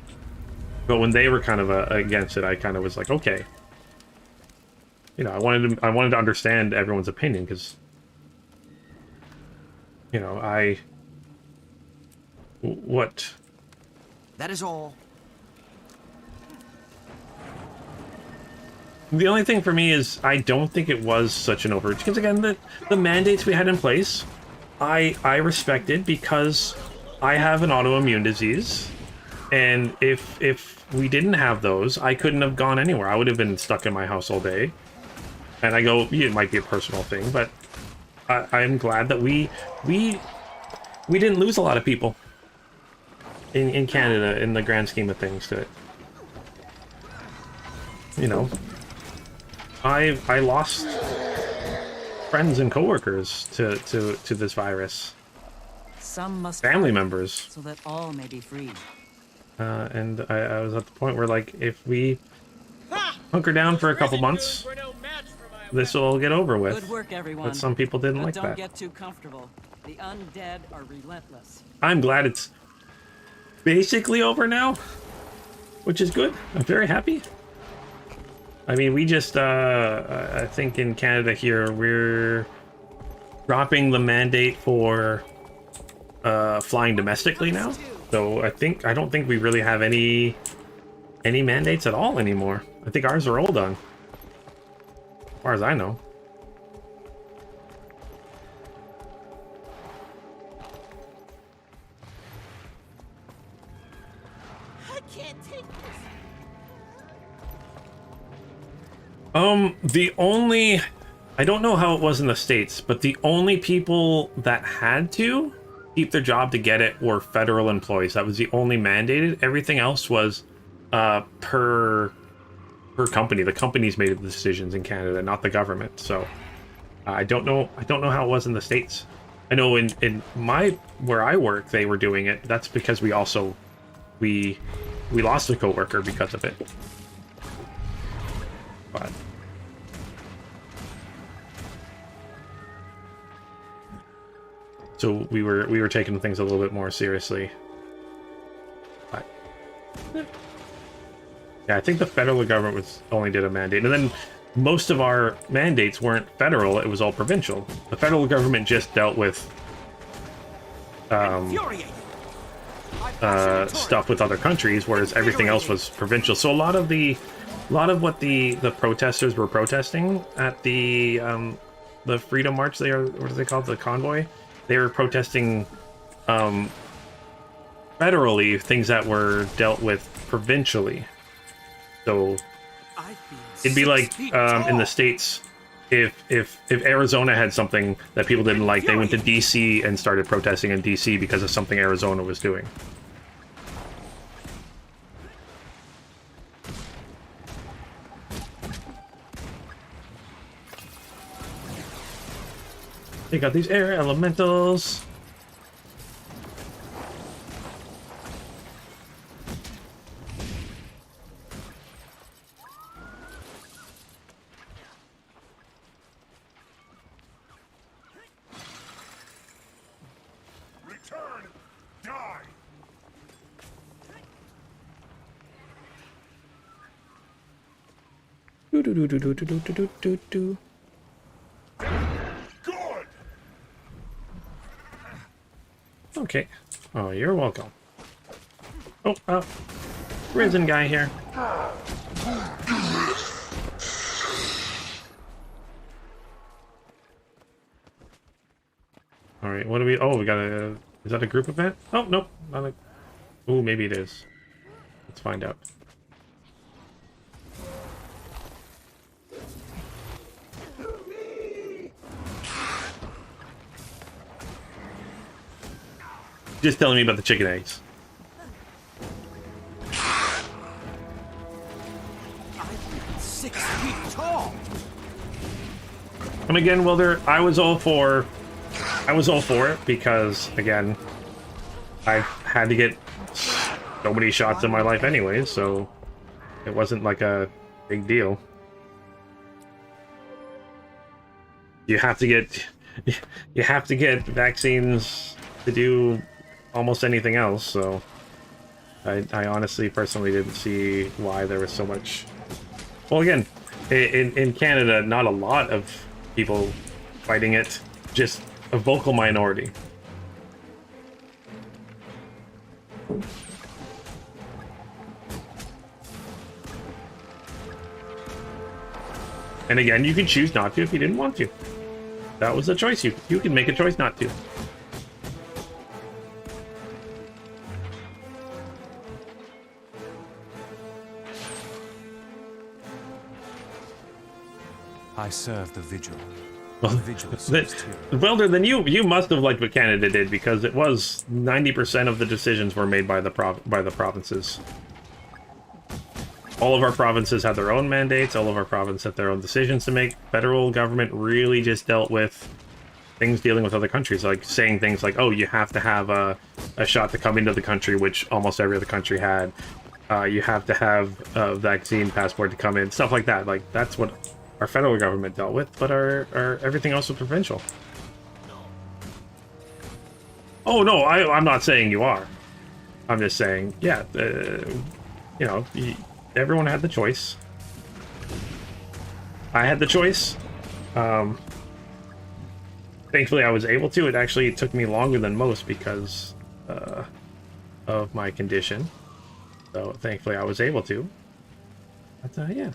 But when they were kind of against it, I kind of was like, okay. You know, I wanted to understand everyone's opinion because, you know, what? That is all. The only thing for me is I don't think it was such an overreach. Because again, the mandates we had in place, I respected because I have an autoimmune disease, and if we didn't have those, I couldn't have gone anywhere. I would have been stuck in my house all day. And I go, it might be a personal thing, but I'm glad that we didn't lose a lot of people in Canada in the grand scheme of things to it. You know, I lost friends and coworkers to this virus. Some must family fight, members, so that all may be freed. and I was at the point where, like, if we hunker down for a couple months, this will all get over with. Good work, everyone. But some people didn't like don't that. Get too comfortable. The undead are relentless. I'm glad it's basically over now, which is good. I'm very happy. I mean, we just, I think in Canada here, we're dropping the mandate for flying domestically now. So I don't think we really have any mandates at all anymore. I think ours are all done, as far as I know. I can't take this. The only, I don't know how it was in the States, but the only people that had to keep their job to get it were federal employees. That was the only mandated. Everything else was per company. The companies made the decisions in Canada, not the government. So I don't know how it was in the States. I know in where I work, they were doing it. That's because we lost a coworker because of it. But so we were taking things a little bit more seriously. But yeah, I think the federal government only did a mandate, and then most of our mandates weren't federal; it was all provincial. The federal government just dealt with stuff with other countries, whereas everything else was provincial. So a lot of what the protesters were protesting at the Freedom March, what do they call it, the convoy? They were protesting federally things that were dealt with provincially. So it'd be like in the States, if Arizona had something that people didn't like, they went to DC and started protesting in DC because of something Arizona was doing. They got these air elementals. Return! Die! Do do do do do do do do do do. Good! Okay. Oh, you're welcome. Oh, risen guy here. All right, what do we? Oh, we got a. Is that a group event? Oh, nope. Not a. Ooh, maybe it is. Let's find out. Just telling me about the chicken eggs. I'm 6 feet tall. And again, well, I was all for it because, again, I've had to get so many shots in my life anyway, so it wasn't like a big deal. You have to get vaccines to do almost anything else, so I honestly, personally didn't see why there was so much... Well, again, in Canada, not a lot of people fighting it, just a vocal minority. And again, you could choose not to if you didn't want to. That was a choice. You can make a choice not to. I serve the Vigil. Well, The Vigil serves tyranny. Wilder, then you must have liked what Canada did, because it was 90% of the decisions were made by the provinces. All of our provinces had their own mandates. All of our provinces had their own decisions to make. Federal government really just dealt with things dealing with other countries, like saying things like, "Oh, you have to have a shot to come into the country," which almost every other country had. You have to have a vaccine passport to come in, stuff like that. Like that's what our federal government dealt with, but our everything else was provincial. Oh no, I'm not saying you are. I'm just saying, yeah, you know, everyone had the choice. I had the choice. Thankfully, I was able to. It actually took me longer than most because of my condition. So thankfully, I was able to. But yeah.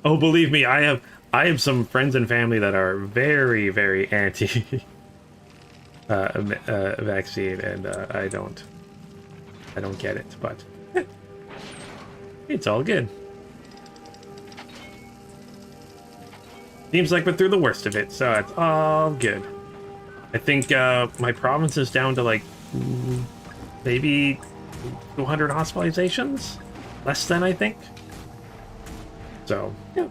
Oh, believe me, I have some friends and family that are very, very anti vaccine, and I don't get it, but it's all good. Seems like we're through the worst of it, so it's all good. I think my province is down to like maybe 200 hospitalizations, less than, I think. So, yeah.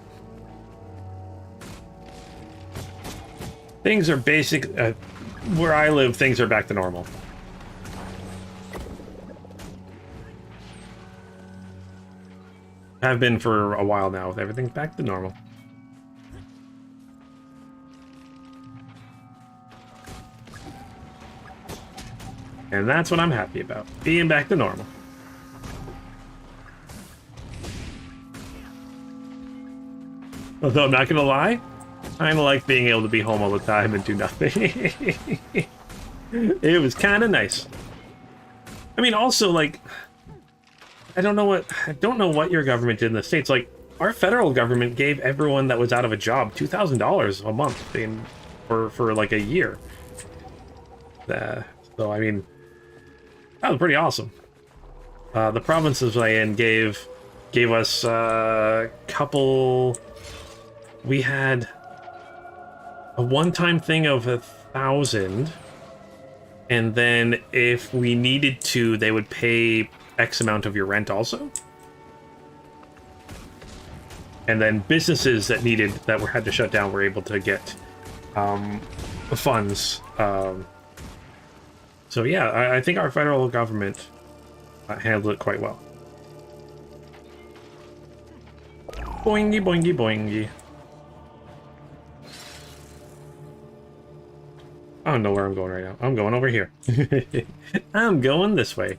Things are where I live, things are back to normal. Have been for a while now, with everything back to normal. And that's what I'm happy about, being back to normal. Although I'm not gonna lie, I kinda like being able to be home all the time and do nothing. It was kinda nice. I mean, also, like, I don't know what your government did in the States. Like, our federal government gave everyone that was out of a job $2,000 a month for like a year. So I mean, that was pretty awesome. The provinces I in gave us a couple. We had a one-time thing of 1,000, and then if we needed to, they would pay X amount of your rent also. And then businesses that had to shut down were able to get funds. So yeah, I think our federal government handled it quite well. Boingy, boingy, boingy. I don't know where I'm going right now. I'm going over here. I'm going this way.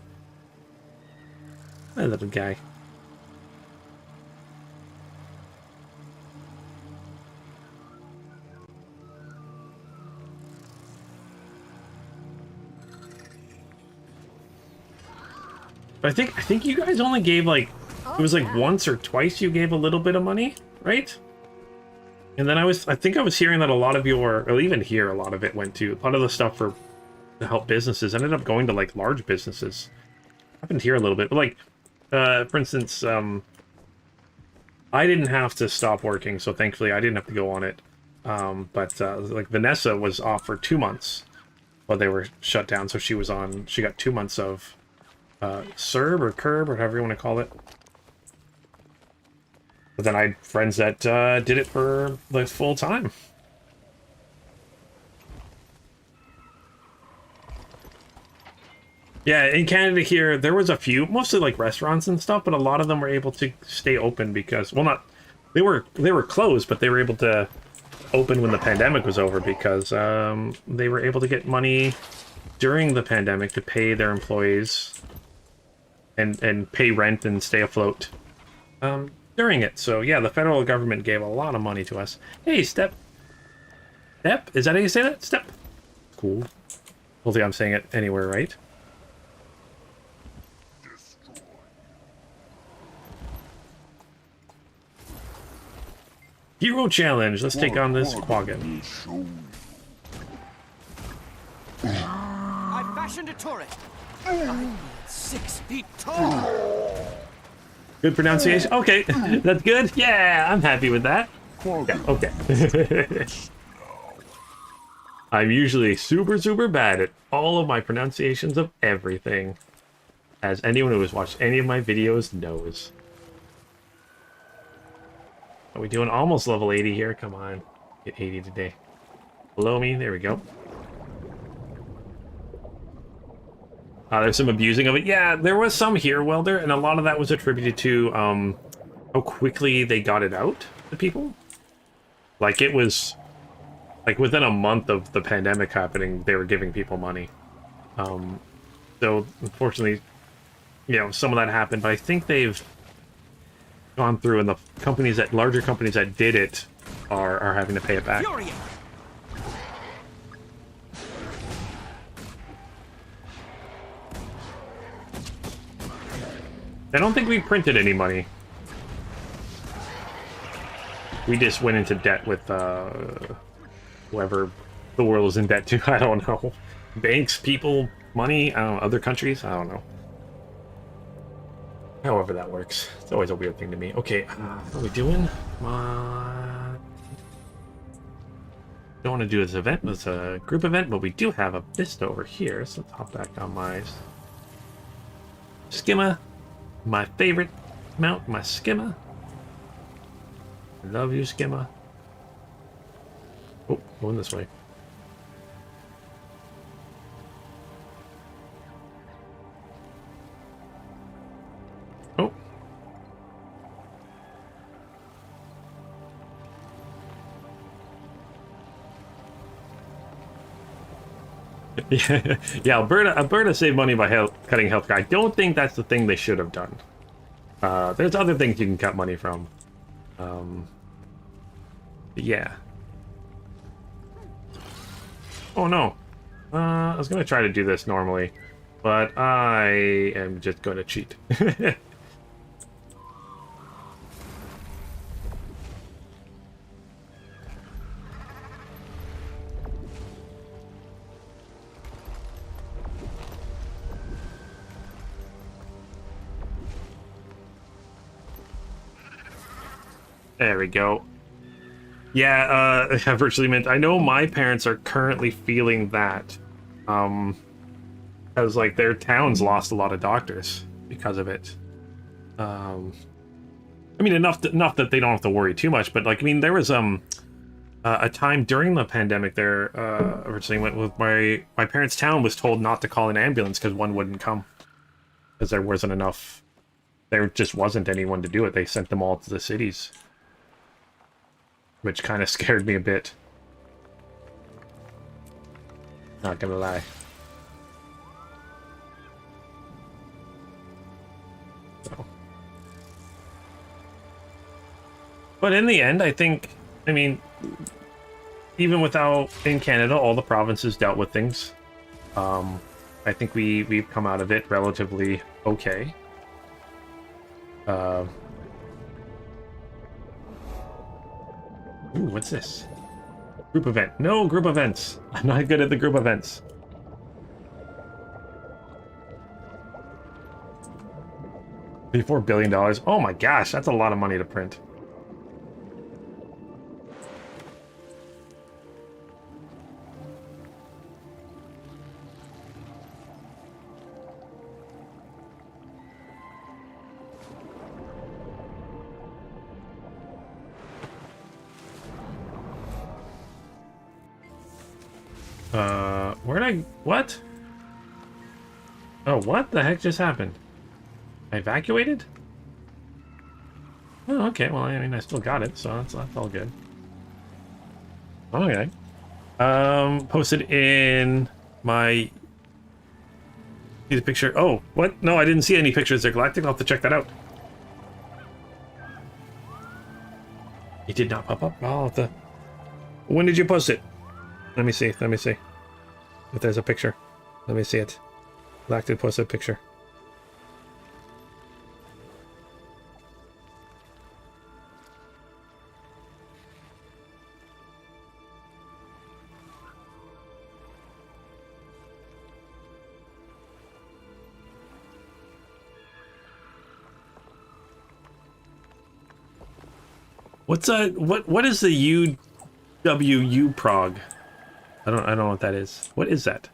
That little guy. I think you guys only gave like, it was like once or twice you gave a little bit of money, right? And then I think I was hearing that a lot of or even here, a lot of it went to, a lot of the stuff to help businesses ended up going to like large businesses. Happened here a little bit, but like, for instance, I didn't have to stop working, so thankfully I didn't have to go on it. But like Vanessa was off for 2 months while they were shut down, so she got 2 months of CERB or CURB or however you want to call it. But then I had friends that did it for like full time. Yeah, in Canada here, there was a few, mostly like restaurants and stuff, but a lot of them were able to stay open because, well, they were closed, but they were able to open when the pandemic was over because they were able to get money during the pandemic to pay their employees and pay rent and stay afloat during it. So yeah, the federal government gave a lot of money to us. Hey, Step. Step? Is that how you say that? Step. Cool. Hopefully I'm saying it anywhere right. Hero challenge. Let's take on this Quaggan. I fashioned a turret. I'm 6 feet tall. Good pronunciation. Okay, that's good. Yeah, I'm happy with that. Yeah, okay. I'm usually super bad at all of my pronunciations of everything, as anyone who has watched any of my videos knows. Are we doing almost level 80 here? Come on, get 80 today. Below me, there we go. There's some abusing of it. Yeah, there was some here, Welder, and a lot of that was attributed to how quickly they got it out to people. Like, it was... like, within a month of the pandemic happening, they were giving people money. So, unfortunately, you know, some of that happened, but I think they've gone through, and the companies that... larger companies that did it are having to pay it back. Furious. I don't think we printed any money. We just went into debt with whoever the world is in debt to. I don't know. Banks, people, money, I don't know, other countries, I don't know. However that works. It's always a weird thing to me. Okay, what are we doing? Don't want to do this event. It's a group event, but we do have a Vista over here, so let's hop back on my Skimmer. My favorite mount, my Skimmer. I love you, Skimmer. Oh, going this way. Oh. Yeah, Alberta saved money by cutting healthcare. I don't think that's the thing they should have done. There's other things you can cut money from. Yeah. Oh no. I was gonna try to do this normally, but I am just gonna cheat. There we go. Yeah, I virtually meant, I know my parents are currently feeling that. Because, like, their towns lost a lot of doctors because of it. I mean, enough that they don't have to worry too much, but, like, I mean, there was, a time during the pandemic there, originally went with my parents' town was told not to call an ambulance because one wouldn't come. Because there wasn't enough, there just wasn't anyone to do it. They sent them all to the cities. Which kind of scared me a bit. Not gonna lie. So. But in the end, I think, I mean, even without, in Canada, all the provinces dealt with things. I think we've come out of it relatively okay. Ooh, what's this? Group event. No group events. I'm not good at the group events. $34 billion. Oh my gosh, that's a lot of money to print. Where'd I... what? Oh, what the heck just happened? I evacuated? Oh, okay, well, I mean, I still got it, so that's all good. Okay. Posted in my See the picture. Oh, what? No, I didn't see any pictures there, Galactic. I'll have to check that out. It did not pop up. I'll have to... When did you post it? Let me see. Let me see. If there's a picture. Let me see it. Galactic posted a picture. What's what is the GW2 prog? I don't know what that is. What is that?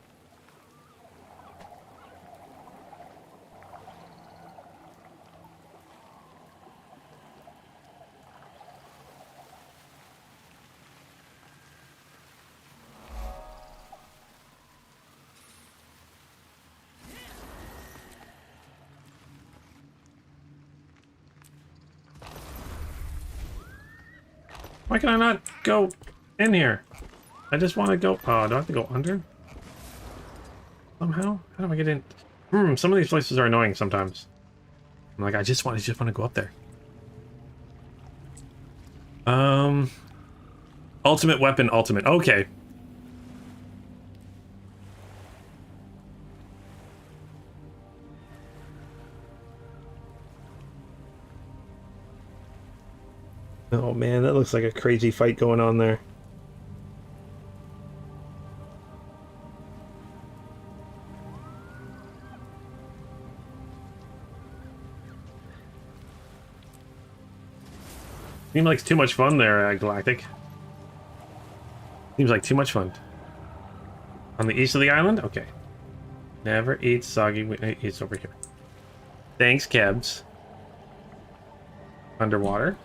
Why can I not go in here? I just want to go... Oh, do I have to go under? Somehow? How do I get in? Some of these places are annoying sometimes. I'm like, I just want to go up there. Ultimate weapon, ultimate. Okay. Oh man, that looks like a crazy fight going on there. Seems like too much fun there, Galactic. Seems like too much fun. On the east of the island? Okay. Never eat soggy... It's over here. Thanks, Kebs. Underwater.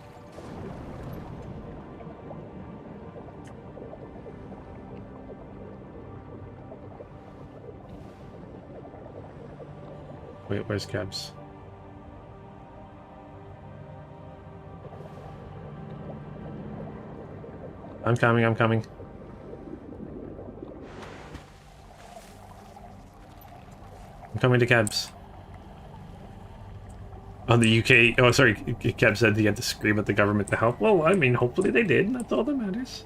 Wait, where's Kebs? I'm coming, I'm coming. I'm coming to Kebs. On the UK... Oh, sorry, Kebs said he had to scream at the government to help. Well, I mean, hopefully they did. That's all that matters.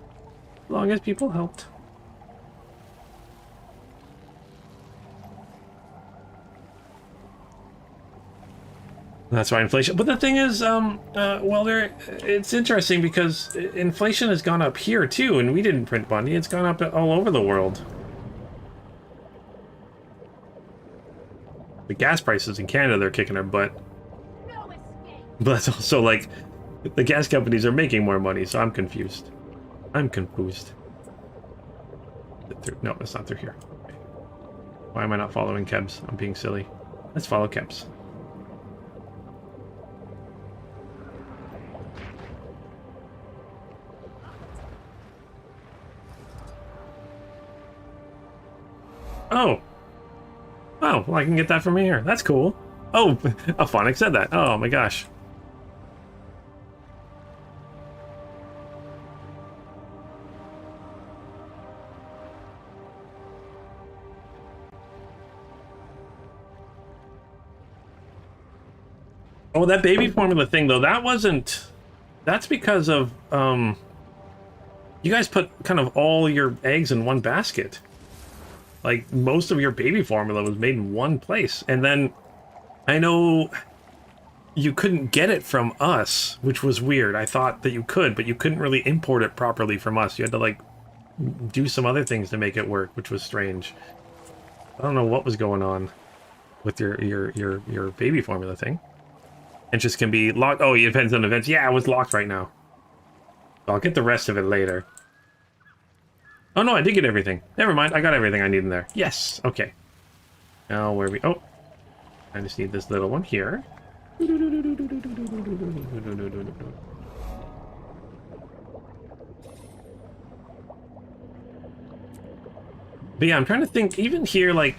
As long as people helped. That's why inflation. But the thing is, well, it's interesting because inflation has gone up here too, and we didn't print money. It's gone up all over the world. The gas prices in Canada, they're kicking our butt. But that's also like, the gas companies are making more money, so I'm confused. I'm confused. No, it's not through here. Why am I not following Kebs? I'm being silly. Let's follow Kebs. Oh. Oh, well, I can get that from here. That's cool. Oh, Aphonic said that. Oh my gosh. Oh, that baby formula thing, though, that wasn't... That's because of, you guys put kind of all your eggs in one basket. Like, most of your baby formula was made in one place. And then, I know you couldn't get it from us, which was weird. I thought that you could, but you couldn't really import it properly from us. You had to, like, do some other things to make it work, which was strange. I don't know what was going on with your baby formula thing. Interest can be locked. Oh, it depends on events. Yeah, it was locked right now. I'll get the rest of it later. Oh no, I did get everything. Never mind, I got everything I need in there. Yes, okay. Now where we... Oh, I just need this little one here. But yeah, I'm trying to think, even here, like...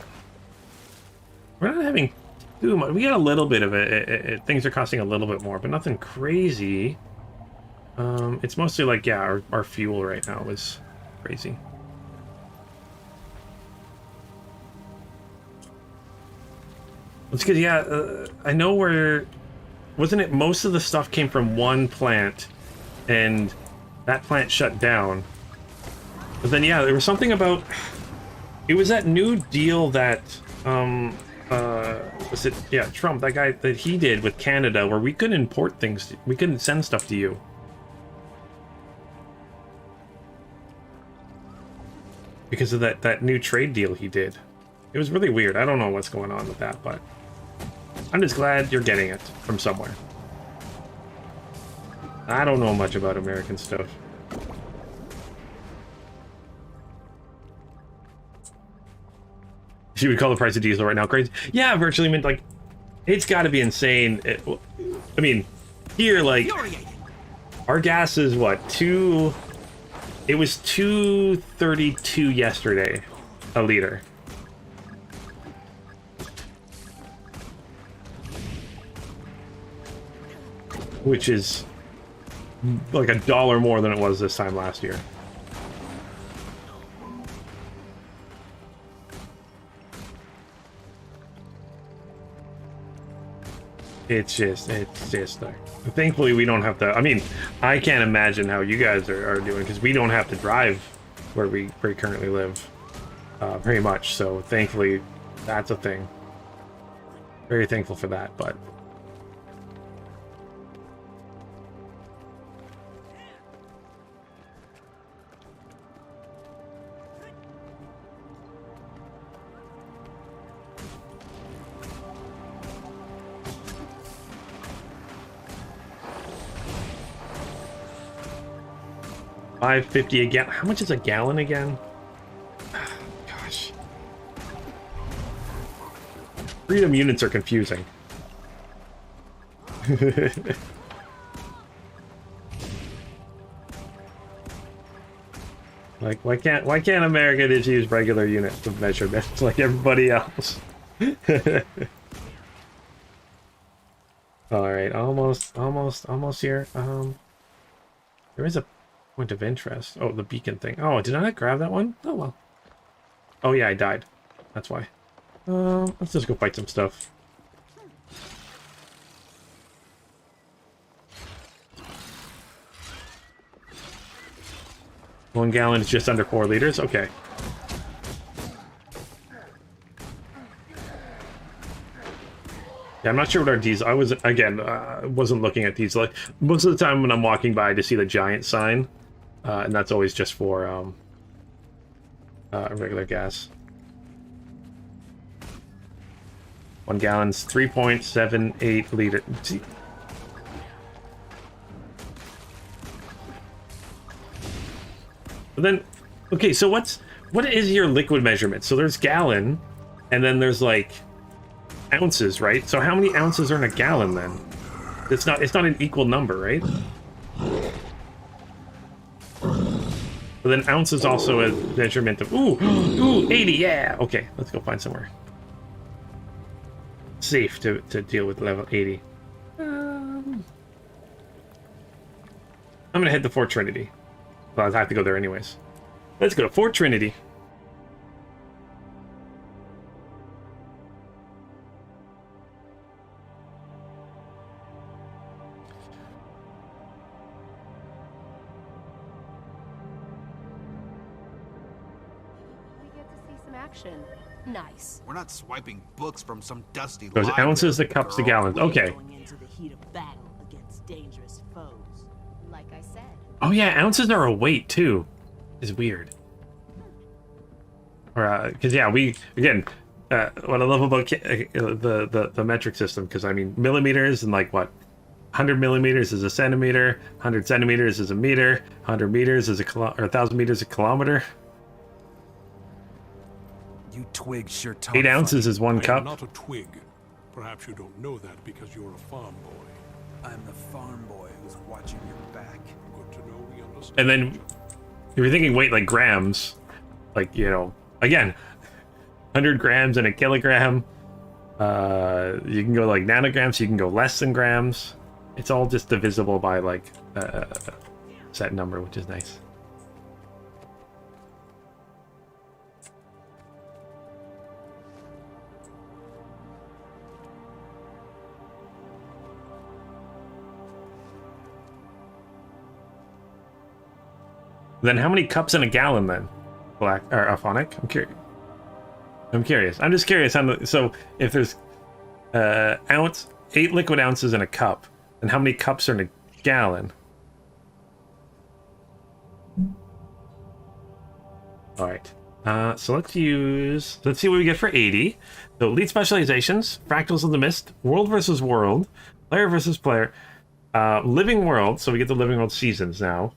We're not having too much. We got a little bit of it. Things are costing a little bit more, but nothing crazy. It's mostly like, yeah, our fuel right now is crazy. It's because, yeah, I know where... Wasn't it most of the stuff came from one plant, and that plant shut down. But then, yeah, there was something about... It was that new deal that, was it, yeah, Trump, that guy, that he did with Canada, where we couldn't import things, we couldn't send stuff to you. Because of that new trade deal he did. It was really weird. I don't know what's going on with that, but I'm just glad you're getting it from somewhere. I don't know much about American stuff. She would call the price of diesel right now crazy. Yeah, virtually meant like, it's got to be insane. I mean, here, like, our gas is what, it was $2.32 yesterday a liter. Which is like $1 more than it was this time last year. It's just like, thankfully we don't have to, I mean, I can't imagine how you guys are doing, because we don't have to drive where we currently live, very much, so thankfully that's a thing. Very thankful for that, but... $5.50 a gallon. How much is a gallon again? Gosh. Freedom units are confusing. Like, why can't America just use regular units of measurement like everybody else? All right, almost here. There is a point of interest. Oh, the beacon thing. Oh, did I not grab that one? Oh, well. Oh, yeah, I died. That's why. Let's just go fight some stuff. One gallon is just under 4 liters? Okay. Yeah, I'm not sure what our diesel... I was, again, wasn't looking at these. Like, most of the time when I'm walking by, I just see the giant sign. And that's always just for regular gas. 1 gallon's 3.78 liters. But then, okay, so what is your liquid measurement? So there's gallon, and then there's like ounces, right? So how many ounces are in a gallon then? It's not an equal number, right? But then ounce is also a measurement of, ooh, 80, yeah! Okay, let's go find somewhere safe to deal with level 80. I'm gonna head to Fort Trinity. Well, I'll have to go there anyways. Let's go to Fort Trinity. Nice. We're not swiping books from some dusty Those library, ounces to cups to girl. gallons. Okay. Going into the heat of battle against dangerous foes. Like I said. Oh yeah, ounces are a weight too. It's weird. Or because yeah, we again, what I love about the metric system, because I mean millimeters and like what, 100 millimeters is a centimeter, 100 centimeters is a meter, 100 meters is or 1,000 meters a kilometer. You twigs sure talk 8 ounces funny. is 1 I am cup. not a twig. Perhaps you don't know that because you're a farm boy. I'm the farm boy who's watching your back. Good to know we understand. And then if you're thinking weight like grams, like, you know, again, 100 grams in a kilogram. You can go like nanograms, you can go less than grams. It's all just divisible by like a set number, which is nice. Then how many cups in a gallon then? Black or Phonic? I'm curious. I'm just curious. So if there's 8 liquid ounces in a cup, then how many cups are in a gallon? All right. So let's see what we get for 80. So lead specializations, Fractals of the Mist, World versus World, Player versus Player, Living World. So we get the Living World seasons now.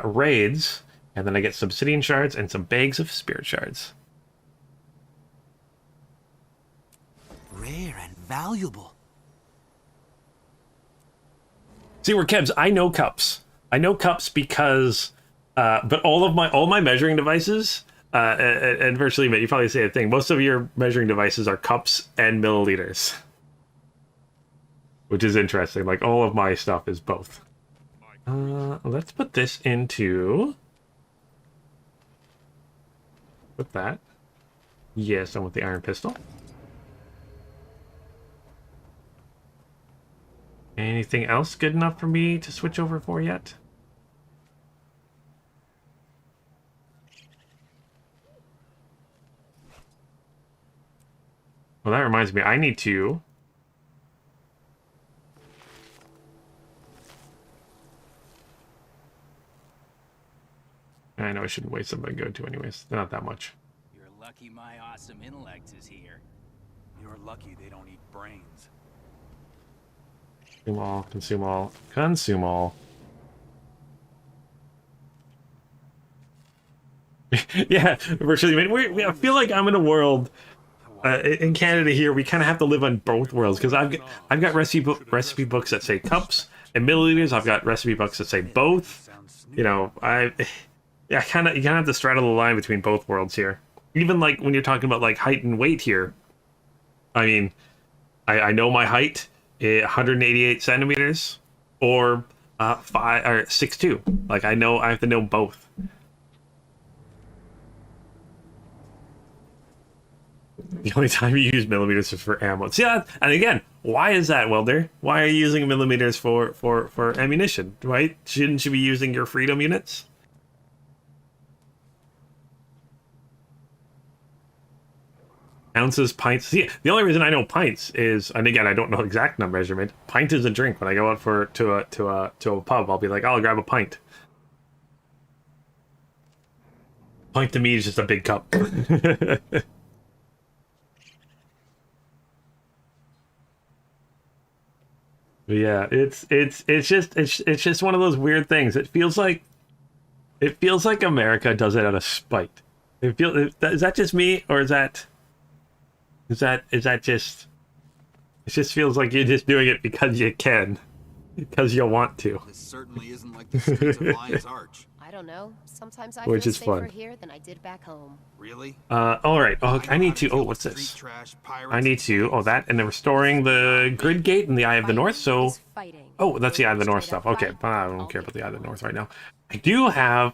Raids, and then I get some Obsidian Shards and some bags of Spirit Shards. Rare and valuable. See, where Kebs, I know cups. I know cups because, but all my measuring devices, and virtually, but you probably say a thing. Most of your measuring devices are cups and milliliters, which is interesting. Like all of my stuff is both. Let's put this into. Put that. Yes, I'm with the iron pistol. Anything else good enough for me to switch over for yet? Well, that reminds me, I need to... I know I shouldn't waste something good too anyways. They're not that much. You're lucky my awesome intellect is here. You're lucky they don't eat brains. Consume all, consume all, consume all. Yeah, virtually. I feel like I'm in a world in Canada here. We kind of have to live on both worlds because I've got recipe books that say cups and milliliters. I've got recipe books that say both. You know, you kind of have to straddle the line between both worlds here. Even like when you're talking about like height and weight here. I mean, I know my height. 188 centimeters or 6'2". Like I have to know both. The only time you use millimeters is for ammo. See that? And again, why is that, Welder? Why are you using millimeters for ammunition? Right? Shouldn't you be using your freedom units? Ounces, pints. See, the only reason I know pints is, and again, I don't know exact number measurement. Pint is a drink. When I go out to a pub, I'll be like, I'll grab a pint. Pint to me is just a big cup. Yeah, it's just one of those weird things. It feels like America does it out of spite. Is that just me, or is that just... It just feels like you're just doing it because you can. Because you want to. This certainly isn't like the streets of Lion's Arch. I don't know. Sometimes I Which feel is safer fun. here than I did back home. Really? Alright. Oh, I need to... Oh, what's this? I need to... Oh, that, and then restoring the grid gate and the Eye of the North, so... Oh, that's the Eye of the North stuff. Okay, I don't care about the Eye of the North right now. I do have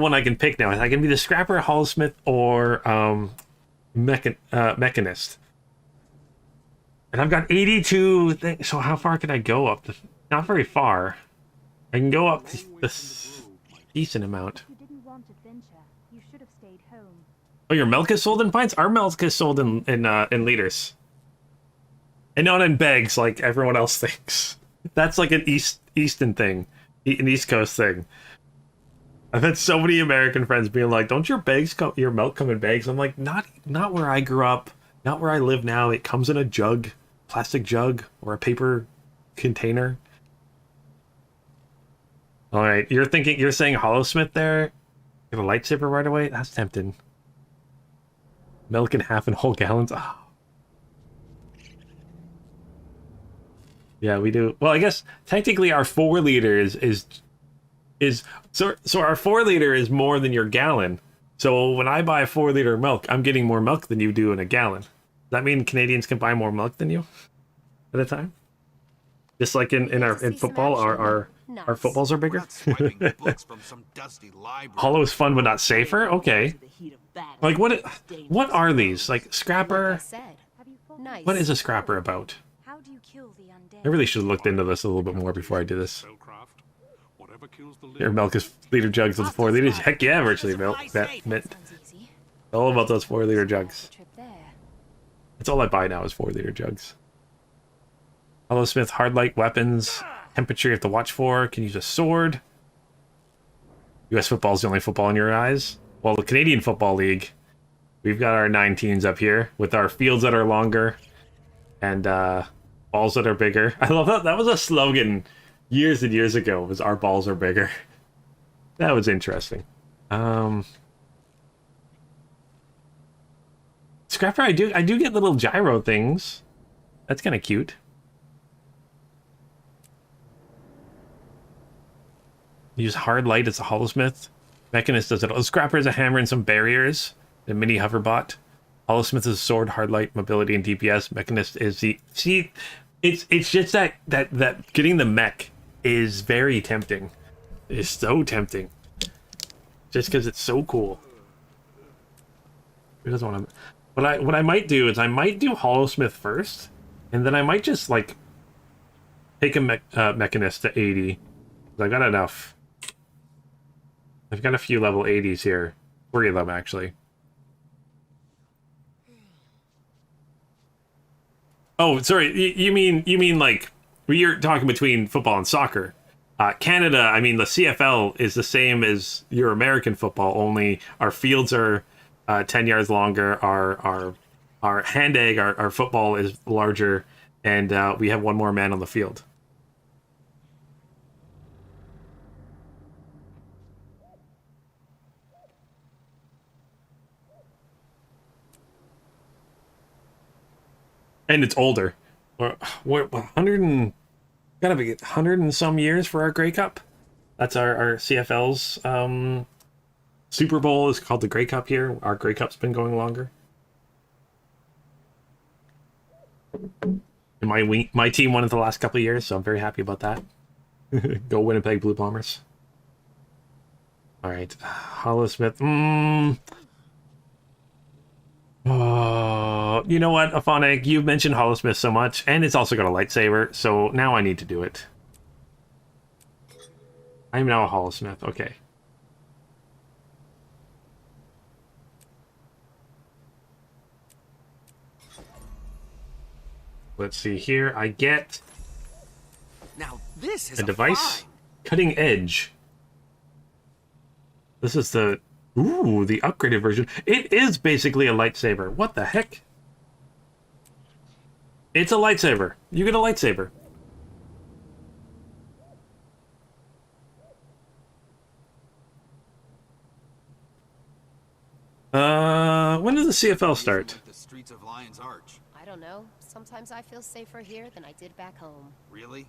one I can pick now. I can be the Scrapper, Hallsmith, or Mechanist. And I've got 82 things, so how far can I go up? Not very far. I can go up this decent amount. You didn't want adventure. You should have stayed home. Oh, your milk is sold in pints? Our milk is sold in liters. And not in bags like everyone else thinks. That's like an Eastern thing. An East Coast thing. I've had so many American friends being like, don't your milk come in bags? I'm like, not where I grew up. Not where I live now. It comes in a jug. Plastic jug. Or a paper container. Alright, you're saying Hollowsmith there? You have a lightsaber right away? That's tempting. Milk in half and whole gallons? Oh. Yeah, we do. Well, I guess technically our 4 liter is so our 4 liter is more than your gallon. So when I buy a 4 liter of milk, I'm getting more milk than you do in a gallon. Does that mean Canadians can buy more milk than you at a time? Just like in football, our footballs are bigger. Hollow is fun but not safer. Okay. Like what are these? Like Scrapper? What is a Scrapper about? I really should have looked into this a little bit more before I do this. Your milk is liter jugs with 4 liters. Heck yeah, virtually milk. That mint. All about those 4-liter jugs. That's all I buy now is 4-liter jugs. Hollowsmith, hard light weapons. Temperature you have to watch for. Can use a sword. US football is the only football in your eyes. Well, the Canadian Football League, we've got our 9 teams up here with our fields that are longer and balls that are bigger. I love that. That was a slogan years and years ago, was our balls are bigger. That was interesting. Scrapper, I do get little gyro things. That's kind of cute. Use hard light as a Hollowsmith. Mechanist does it. Oh, Scrapper is a hammer and some barriers. The mini hoverbot. Hollowsmith is a sword, hard light, mobility, and DPS. Mechanist is the... See, it's just that getting the mech is very tempting. It's so tempting. Just because it's so cool. Who doesn't want to... What I might do is I might do Hollowsmith first, and then I might just, like, take a Mechanist to 80. I got enough. I've got a few level 80s here. 3 of them, actually. Oh, sorry. You mean like we're talking between football and soccer? Canada, I mean, the CFL is the same as your American football. Only our fields are 10 yards longer. Our hand egg, our football is larger, and we have one more man on the field. And it's older. What 100 and gotta be 100 and some years for our Grey Cup. That's our CFL's Super Bowl is called the Grey Cup here. Our Grey Cup's been going longer. And my team won it the last couple of years, so I'm very happy about that. Go Winnipeg Blue Bombers. All right, Hollowsmith. You know what, Aphonic, you've mentioned Hollowsmith so much, and it's also got a lightsaber, so now I need to do it. I'm now a Hollowsmith, okay. Let's see here, I get now this is a device, cutting edge. This is the the upgraded version. It is basically a lightsaber. What the heck? It's a lightsaber. You get a lightsaber. When does the CFL start? The streets of Lion's Arch. I don't know. Sometimes I feel safer here than I did back home. Really?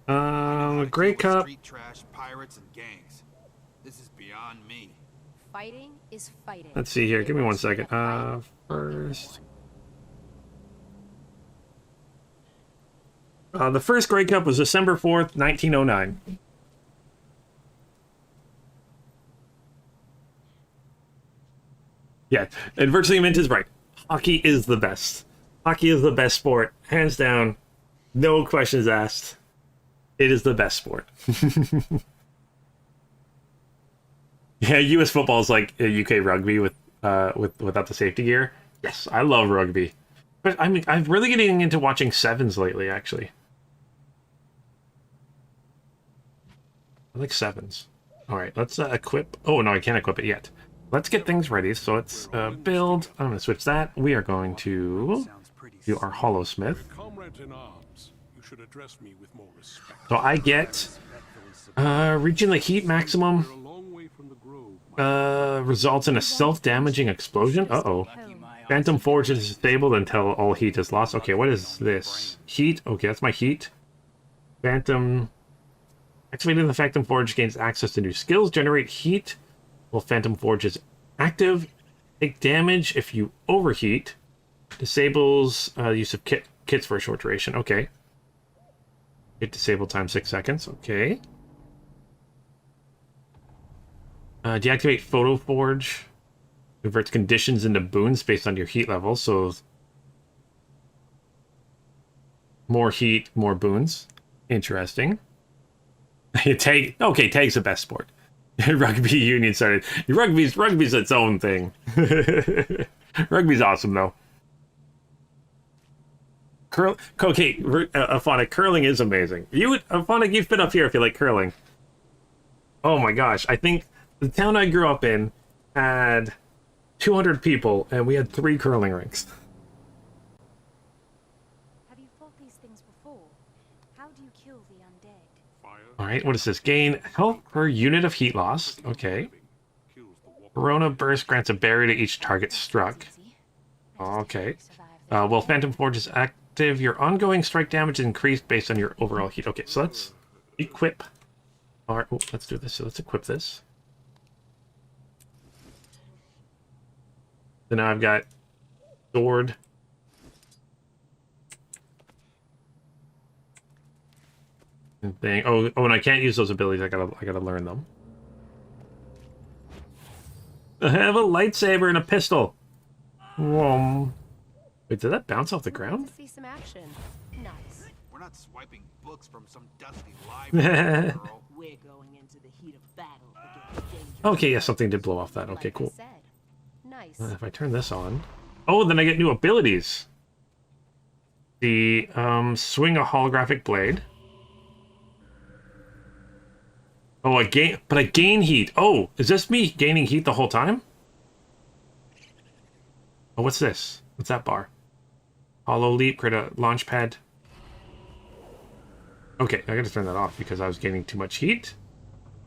Grey Cup. Street trash, pirates, and gangs. This is beyond me. Fighting is fighting. Let's see here. Give me 1 second. First. The first Grey Cup was December 4th, 1909. Yeah, and Virtually Mint is right. Hockey is the best. Hockey is the best sport. Hands down. No questions asked. It is the best sport. Yeah, US football is like UK rugby without the safety gear. Yes, I love rugby. But I'm really getting into watching sevens lately, actually. I like sevens. All right, let's equip. Oh, no, I can't equip it yet. Let's get things ready. So let's build. I'm going to switch that. We are going to do our Hollowsmith. So I get reaching the heat maximum results in a self-damaging explosion. Uh-oh. Phantom Forge is disabled until all heat is lost. Okay, what is this? Heat? Okay, that's my heat. Phantom... Activating the Phantom Forge gains access to new skills. Generate heat while Phantom Forge is active. Take damage if you overheat. Disables use of kits for a short duration. Okay. Hit disabled time 6 seconds. Okay. Deactivate Photo Forge. Converts conditions into boons based on your heat level. So more heat, more boons. Interesting. Okay, tag's the best sport. Rugby union started. Rugby's its own thing. Rugby's awesome though. Okay, Aphonic, curling is amazing. Aphonic, you've been up here if you like curling. Oh my gosh, I think the town I grew up in had 200 people, and we had 3 curling rinks. Have you fought these things before? How do you kill the undead? Alright, what is this? Gain health per unit of heat loss. Okay. Corona Burst grants a barrier to each target struck. Okay. While Phantom Forge is active, your ongoing strike damage is increased based on your overall heat. Okay, so let's equip. Alright, let's do this. So let's equip this. So now I've got sword. And thing. Oh, and I can't use those abilities. I gotta learn them. I have a lightsaber and a pistol. Whoa. Wait, did that bounce off the ground? See some action. Nice. We're not swiping books from some dusty library, girl. We're going into the heat of battle against dangerous. Okay, yeah, something did blow off that. Okay, cool. Nice. If I turn this on... Oh, then I get new abilities. The, swing a holographic blade. Oh, I gain heat. Oh, is this me gaining heat the whole time? Oh, what's this? What's that bar? Hollow leap, create a launch pad. Okay, I gotta turn that off because I was gaining too much heat.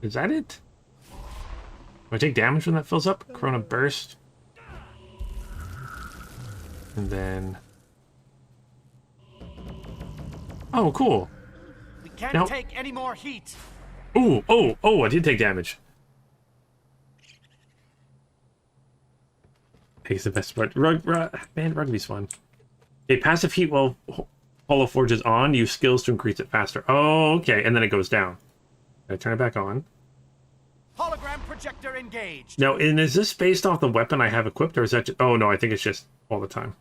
Is that it? Do I take damage when that fills up? Corona burst. And then... Oh, cool. We can't take any more heat. Ooh, oh, I did take damage. Takes the best part. Man, rugby's fun. Okay, passive heat while Hollow Forge is on. Use skills to increase it faster. Oh, okay, and then it goes down. I turn it back on. Hologram projector engaged. Now, and is this based off the weapon I have equipped, or is that just... Oh, no, I think it's just all the time.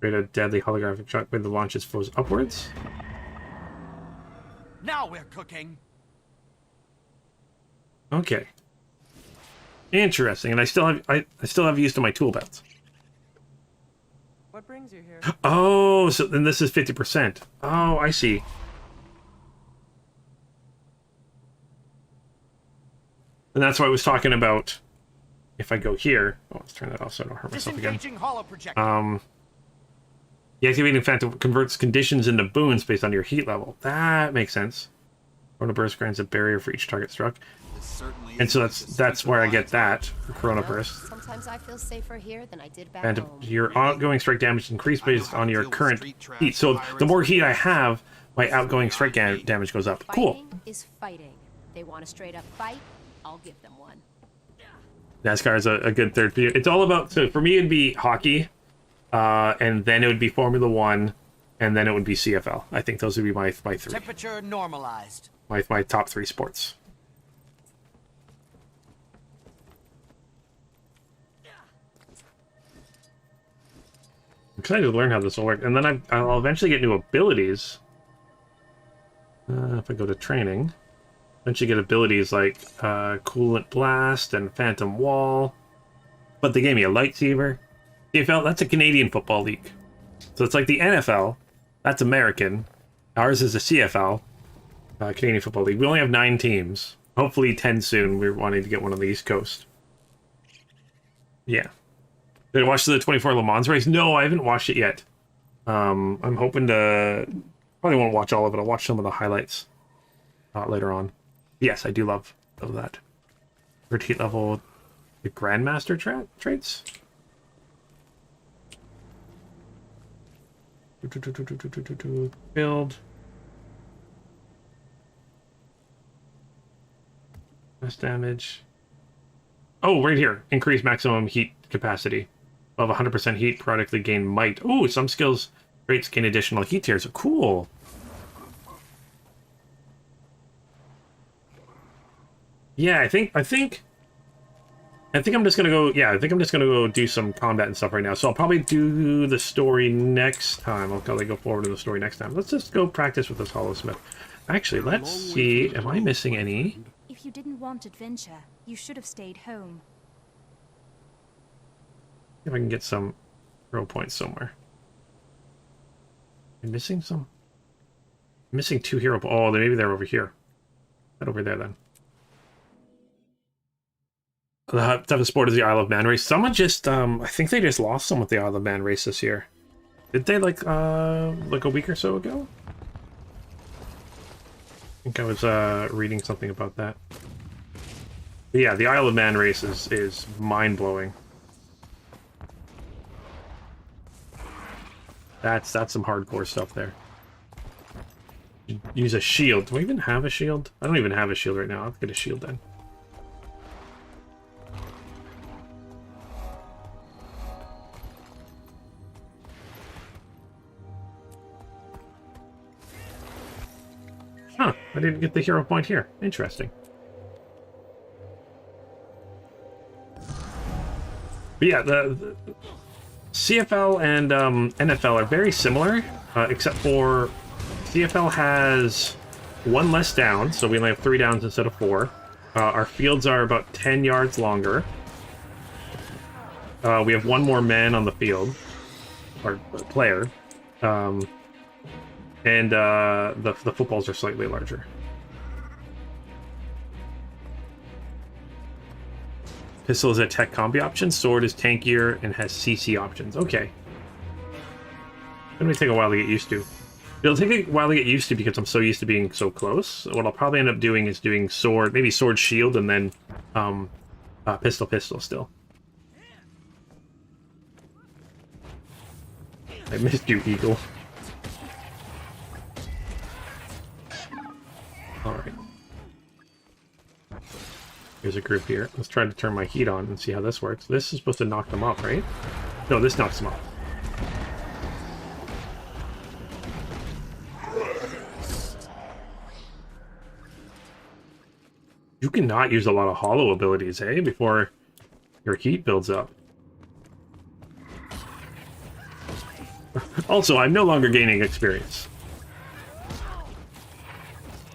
Create a deadly holographic shot when the launch is frozen upwards. Now we're cooking. Okay. Interesting, and I still have use to my tool belts. What brings you here? Oh, so then this is 50%. Oh, I see. And that's what I was talking about. If I go here, oh, let's turn that off so I don't hurt myself again. Deactivating Phantom converts conditions into boons based on your heat level. That makes sense. Corona Burst grants a barrier for each target struck. And so that's where I get that Corona Burst. Sometimes I feel safer here than I did back And home. your outgoing strike damage increased based on your current heat. So the more heat I have, my outgoing strike damage goes up. Cool. Fighting is fighting. They want a straight up fight, I'll give them one. NASCAR is a good third view. It's all about, so for me it'd be hockey, and then it would be Formula One, and then it would be CFL. I think those would be my three. Temperature normalized. My top 3 sports. I'm excited to learn how this will work, and then I'll eventually get new abilities. If I go to training, eventually get abilities like Coolant Blast and Phantom Wall. But they gave me a lightsaber. CFL, that's a Canadian football league. So it's like the NFL, that's American. Ours is a CFL, Canadian Football League. We only have 9 teams. Hopefully 10 soon. We're wanting to get one on the East Coast. Yeah. Did I watch the 24 Le Mans race? No, I haven't watched it yet. I'm hoping to... Probably won't watch all of it. I'll watch some of the highlights later on. Yes, I do love that. Third heat level, the Grandmaster traits. Build. Mass damage. Oh, right here. Increase maximum heat capacity. Of 100% heat, periodically gain might. Oh, some skills traits gain additional heat tiers. Cool. Yeah, I think I'm just gonna go. Yeah, I think I'm just gonna go do some combat and stuff right now. So I'll probably do the story next time. I'll probably go forward to the story next time. Let's just go practice with this Hollow Smith. Actually, let's see. Am I missing any? If you didn't want adventure, you should have stayed home. See if I can get some hero points somewhere. I'm missing some. I'm missing 2 hero. Oh, maybe they're over here. Not over there then. The toughest sport is the Isle of Man race. Someone just, I think they just lost someone with the Isle of Man race this year. Did they like a week or so ago? I think I was reading something about that. But yeah, the Isle of Man race is mind blowing. That's some hardcore stuff there. Use a shield. Do I even have a shield? I don't even have a shield right now. I'll get a shield then. Huh, I didn't get the hero point here. Interesting. But yeah, the CFL and NFL are very similar, except for CFL has 1 less down, so we only have 3 downs instead of 4. Our fields are about 10 yards longer. We have 1 more man on the field, or player. And the footballs are slightly larger. Pistol is a tech combi option. Sword is tankier and has CC options. Okay. It's gonna take a while to get used to. It'll take a while to get used to because I'm so used to being so close. What I'll probably end up doing is doing sword, maybe sword shield, and then pistol still. I missed you, Eagle. Alright. Here's a group here. Let's try to turn my heat on and see how this works. This is supposed to knock them off, right? No, this knocks them off. You cannot use a lot of hollow abilities, eh? Before your heat builds up. Also, I'm no longer gaining experience.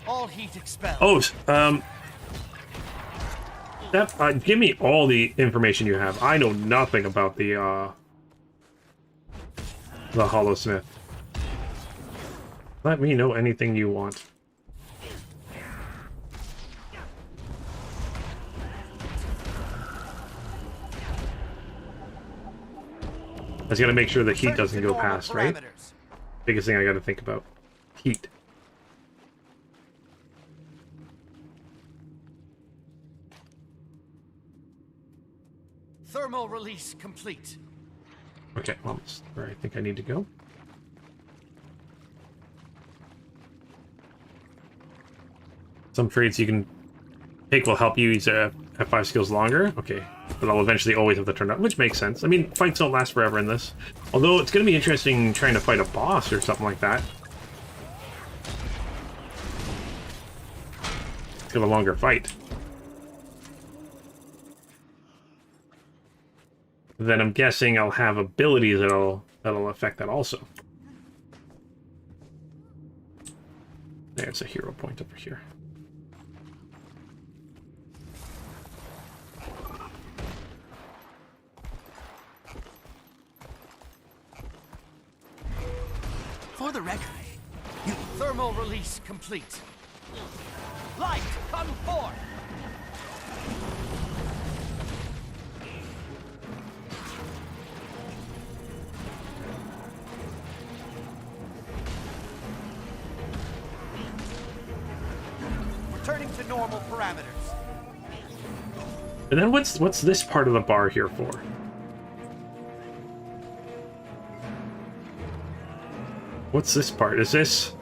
All heat expelled. Oh, give me all the information you have. I know nothing about the Hollowsmith. Let me know anything you want. I just gotta make sure the heat doesn't go past, right? Biggest thing I gotta think about. Heat. Thermal release complete. Okay, almost where I think I need to go. Some traits you can take will help you use F5 skills longer. Okay, but I'll eventually always have to turn up, which makes sense. I mean, fights don't last forever in this. Although it's going to be interesting trying to fight a boss or something like that. It's got a longer fight. Then I'm guessing I'll have abilities that'll affect that also. There's a hero point over here. For the record, thermal release complete. Light, come forth! Returning to normal parameters. And then what's this part of the bar here for? What's this part? Is this...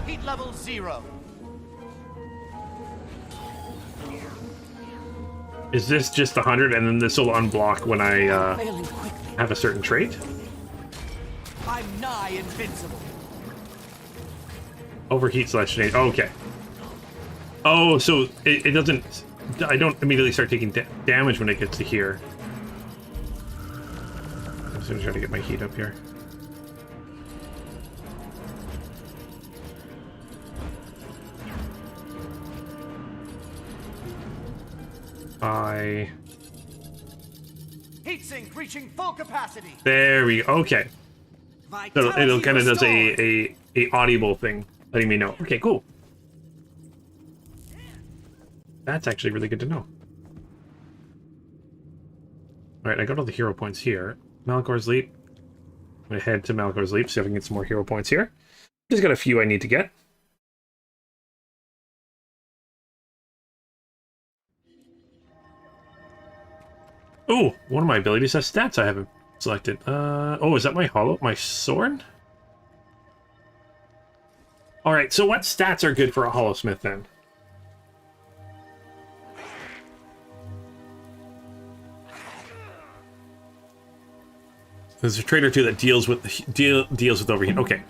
Heat level 0. Is this just 100 and then this will unblock when I have a certain trait? I'm nigh invincible. Overheat /nade. Oh, okay. Oh, so it doesn't... I don't immediately start taking damage when it gets to here. I'm just gonna try to get my heat up here. by... Heatsink reaching full capacity. There we go. Okay. So it'll kind of does a audible thing, letting me know. Okay, cool. That's actually really good to know. Alright, I got all the hero points here. Malachor's Leap. I'm going to head to Malachor's Leap, see if I can get some more hero points here. Just got a few I need to get. Oh, one of my abilities has stats I haven't selected. Oh, is that my sword? Alright, so what stats are good for a Hollowsmith then? There's a trait or two that deals with overheat. Okay,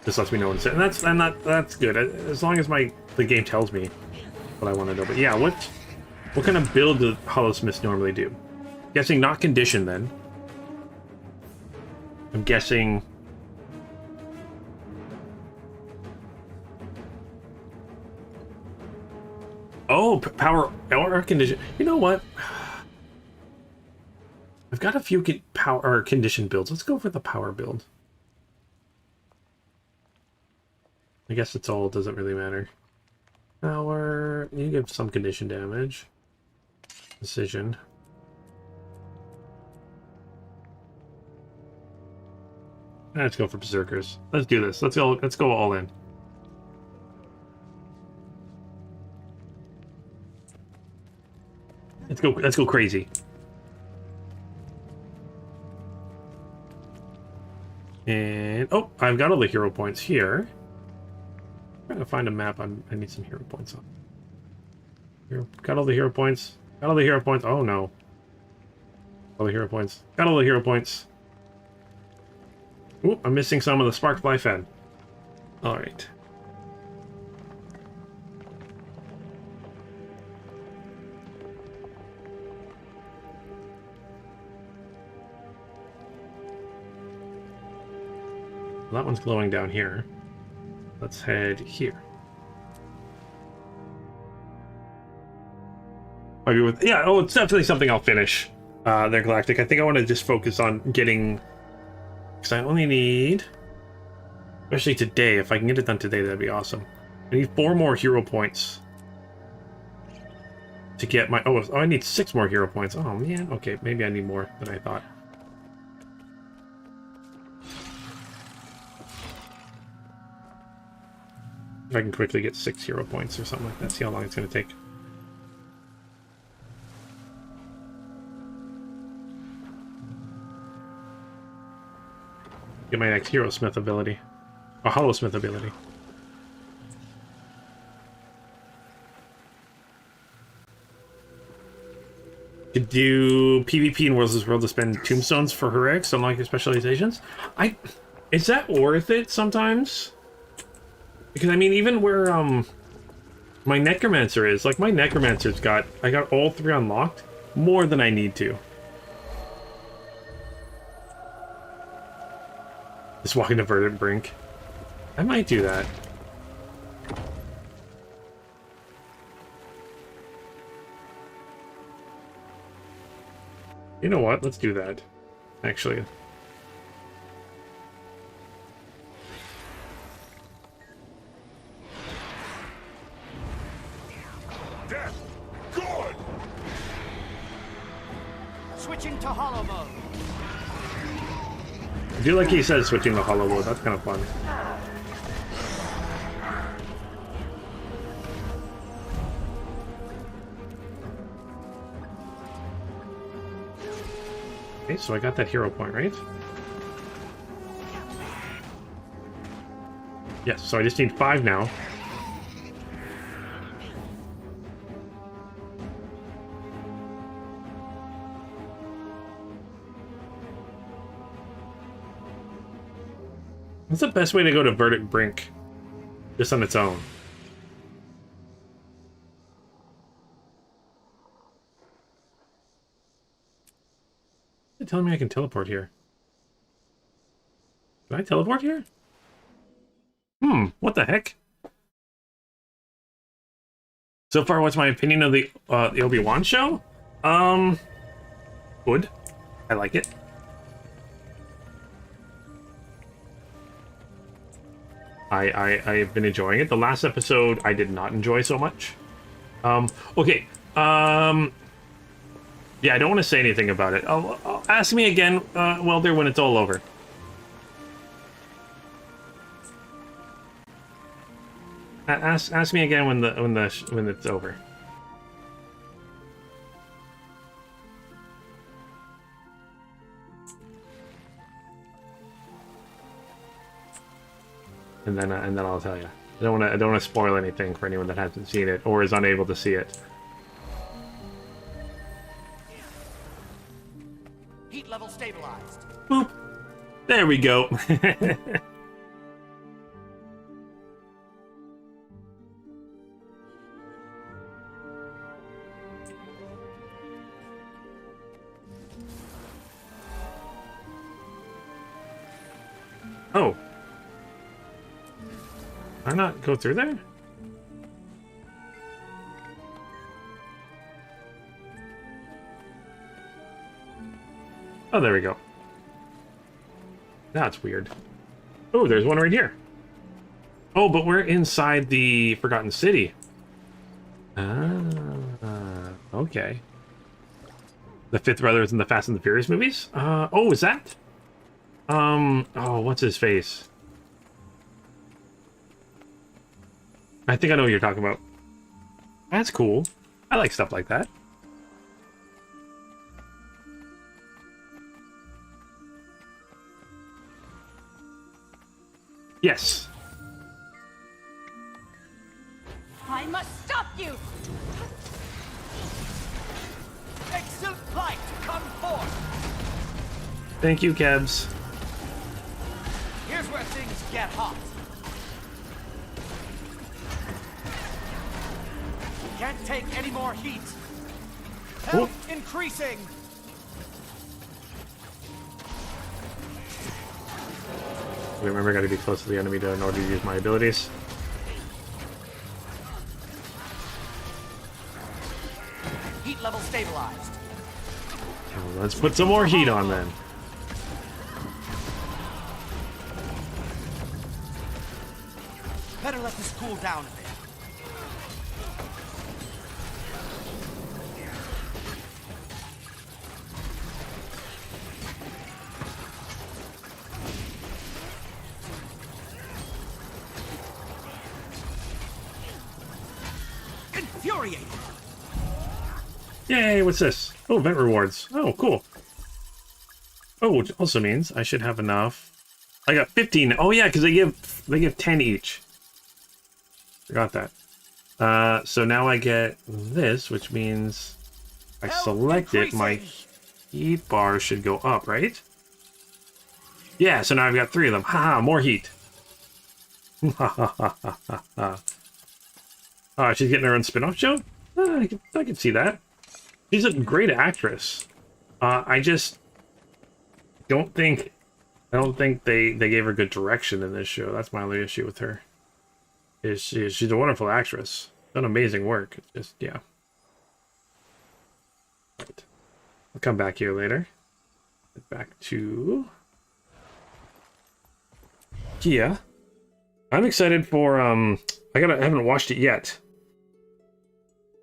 this lets me know what it's, and that's good as long as the game tells me what I want to know. But yeah, what kind of build do Hollowsmiths normally do? Guessing not condition then. I'm guessing. Oh, power or condition. You know what? I've got a few power or condition builds. Let's go for the power build. I guess it's all doesn't really matter. Power. You give some condition damage. Precision. Let's go for berserkers. Let's do this. Let's go all in. Let's go crazy. And oh, I've got all the hero points here. I'm trying to find a map. I need some hero points on. Here, got all the hero points. Got all the hero points. Oh no. All the hero points. Got all the hero points. Ooh, I'm missing some of the Sparkfly Fen. Alright. Well, that one's glowing down here. Let's head here. Maybe with yeah, oh, it's definitely something I'll finish. There, Galactic. I think I want to just focus on getting. Because I only need, especially today, if I can get it done today, that'd be awesome. I need 4 more hero points to get my... Oh, I need 6 more hero points. Oh, man. Okay, maybe I need more than I thought. If I can quickly get 6 hero points or something like that, see how long it's going to take. Get my next Hero Smith ability. A Hollowsmith ability. Could do PvP in Worlds World to spend tombstones for heroics, unlike your specializations. Is that worth it sometimes? Because I mean, even where my Necromancer is, like my Necromancer's I got all 3 unlocked more than I need to. Just walking to Verdant Brink. I might do that. You know what? Let's do that. Actually. Death! Good! Switching to hollow mode. I do like he says switching to hollow mode. That's kind of fun. Okay, so I got that hero point, right? Yes, so I just need 5 now. What's the best way to go to Verdant Brink? Just on its own. They're telling me I can teleport here. Can I teleport here? What the heck? So far, what's my opinion of the Obi-Wan show? Good. I like it. I've been enjoying it. The last episode I did not enjoy so much. Okay. Yeah, I don't want to say anything about it. I'll ask me again, Welder, when it's all over. Ask me again when it's over. And then I'll tell you. I don't want to spoil anything for anyone that hasn't seen it or is unable to see it. Heat level stabilized. Boop. There we go. Oh. Why not go through there? Oh, there we go. That's weird. Oh, there's one right here. Oh, but we're inside the Forgotten City. Ah, okay. The fifth brothers in the Fast and the Furious movies? Oh, is that? Oh, what's his face? I think I know what you're talking about. That's cool. I like stuff like that. Yes. I must stop you! Exude light, come forth! Thank you, Kebs. Here's where things get hot. Can't take any more heat. Health increasing. Remember, I gotta be close to the enemy in order to use my abilities. Heat level stabilized. Oh, let's put some more heat on then. Better let this cool down a bit. Infuriating. Yay, what's this? Oh, event rewards. Oh, cool. Oh, which also means I should have enough. I got 15. Oh yeah, because they give 10 each. Forgot that. So now I get this, which means I select it, my heat bar should go up, right? Yeah, so now I've got 3 of them. Haha, more heat. Oh, she's getting her own spin-off show? I can see that. She's a great actress. I just don't think they gave her good direction in this show. That's my only issue with her. She's a wonderful actress. Done amazing work. It's just, yeah. Right. I'll come back here later. Back to Kia. I'm excited for I haven't watched it yet.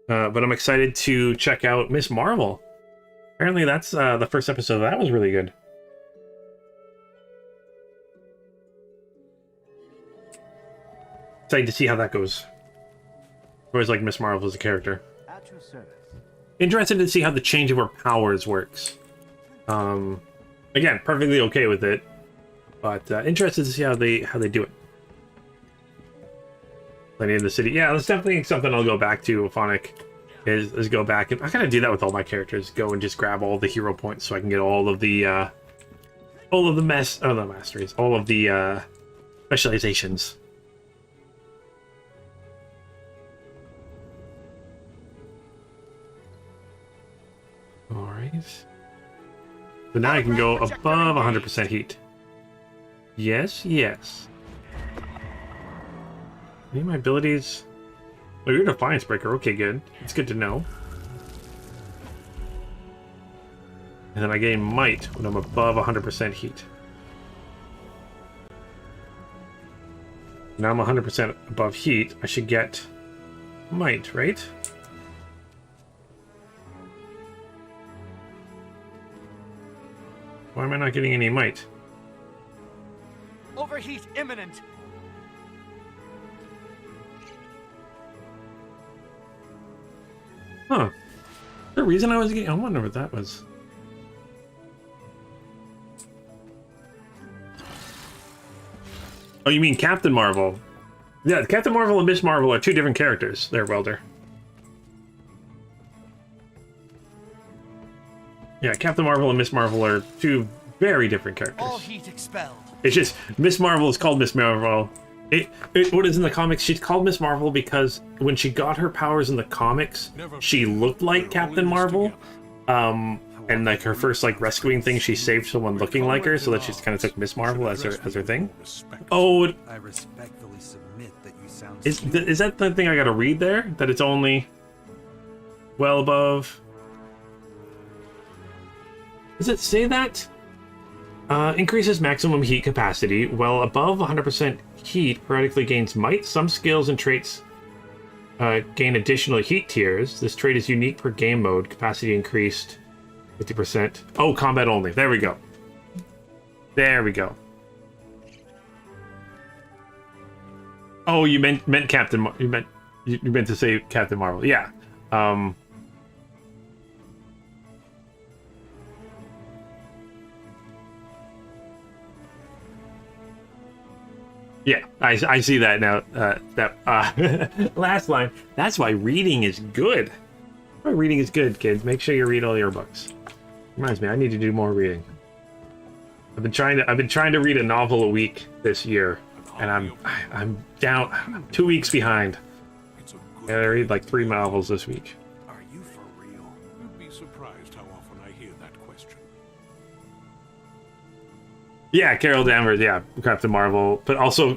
But I'm excited to check out Miss Marvel. Apparently that's the first episode. That was really good. Excited to see how that goes. I always like Miss Marvel as a character. At your service. Interested to see how the change of her powers works. Again, perfectly okay with it, but interested to see how they do it. Plenty in the city. Yeah, that's definitely something I'll go back to. Phonic is go back, and I gotta do that with all my characters. Go and just grab all the hero points so I can get all of the masteries, all of the specializations. All right. So now I can go above 100% heat. Yes, yes. Any of my abilities? Oh, you're a Defiance Breaker. Okay, good. It's good to know. And then I gain Might when I'm above 100% heat. Now I'm 100% above heat. I should get Might, right? Why am I not getting any Might? Overheat imminent. Huh. The reason I was getting... I wonder what that was. Oh, you mean Captain Marvel? Yeah, Captain Marvel and Miss Marvel are two different characters there, Welder. Yeah, Captain Marvel and Miss Marvel are two very different characters. All heat expelled. It's just, Miss Marvel is called Miss Marvel. What is in the comics, she's called Miss Marvel because when she got her powers in the comics, she looked like Captain Marvel. And like her first like rescuing thing, she saved someone looking like her, so that she kind of took Miss Marvel as her thing. Oh, I respectfully submit that you sound. Is that the thing I gotta read there? That it's only well above. Does it say that? Increases maximum heat capacity. Well above 100% heat, periodically gains might. Some skills and traits gain additional heat tiers. This trait is unique per game mode. Capacity increased 50%. Oh, combat only. There we go. There we go. Oh, you meant Captain. You meant to say Captain Marvel. Yeah. Yeah, I see that now. Last line. That's why reading is good. Why reading is good, kids. Make sure you read all your books. Reminds me, I need to do more reading. I've been trying to read a novel a week this year, and I'm down. I'm 2 weeks behind. I gotta read like 3 novels this week. Are you for real? You'd be surprised how often I hear that question. Yeah, Carol Danvers. Yeah, Captain Marvel, but also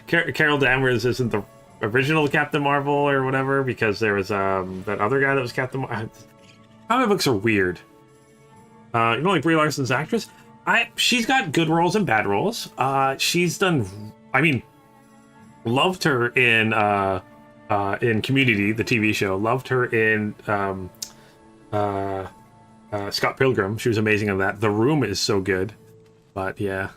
Carol Danvers isn't the original Captain Marvel or whatever, because there was that other guy that was Captain Marvel. Comic books are weird. You know, like Brie Larson's actress. She's got good roles and bad roles. She's done. I mean, loved her in Community, the TV show. Loved her in Scott Pilgrim. She was amazing in that. The Room is so good. But yeah.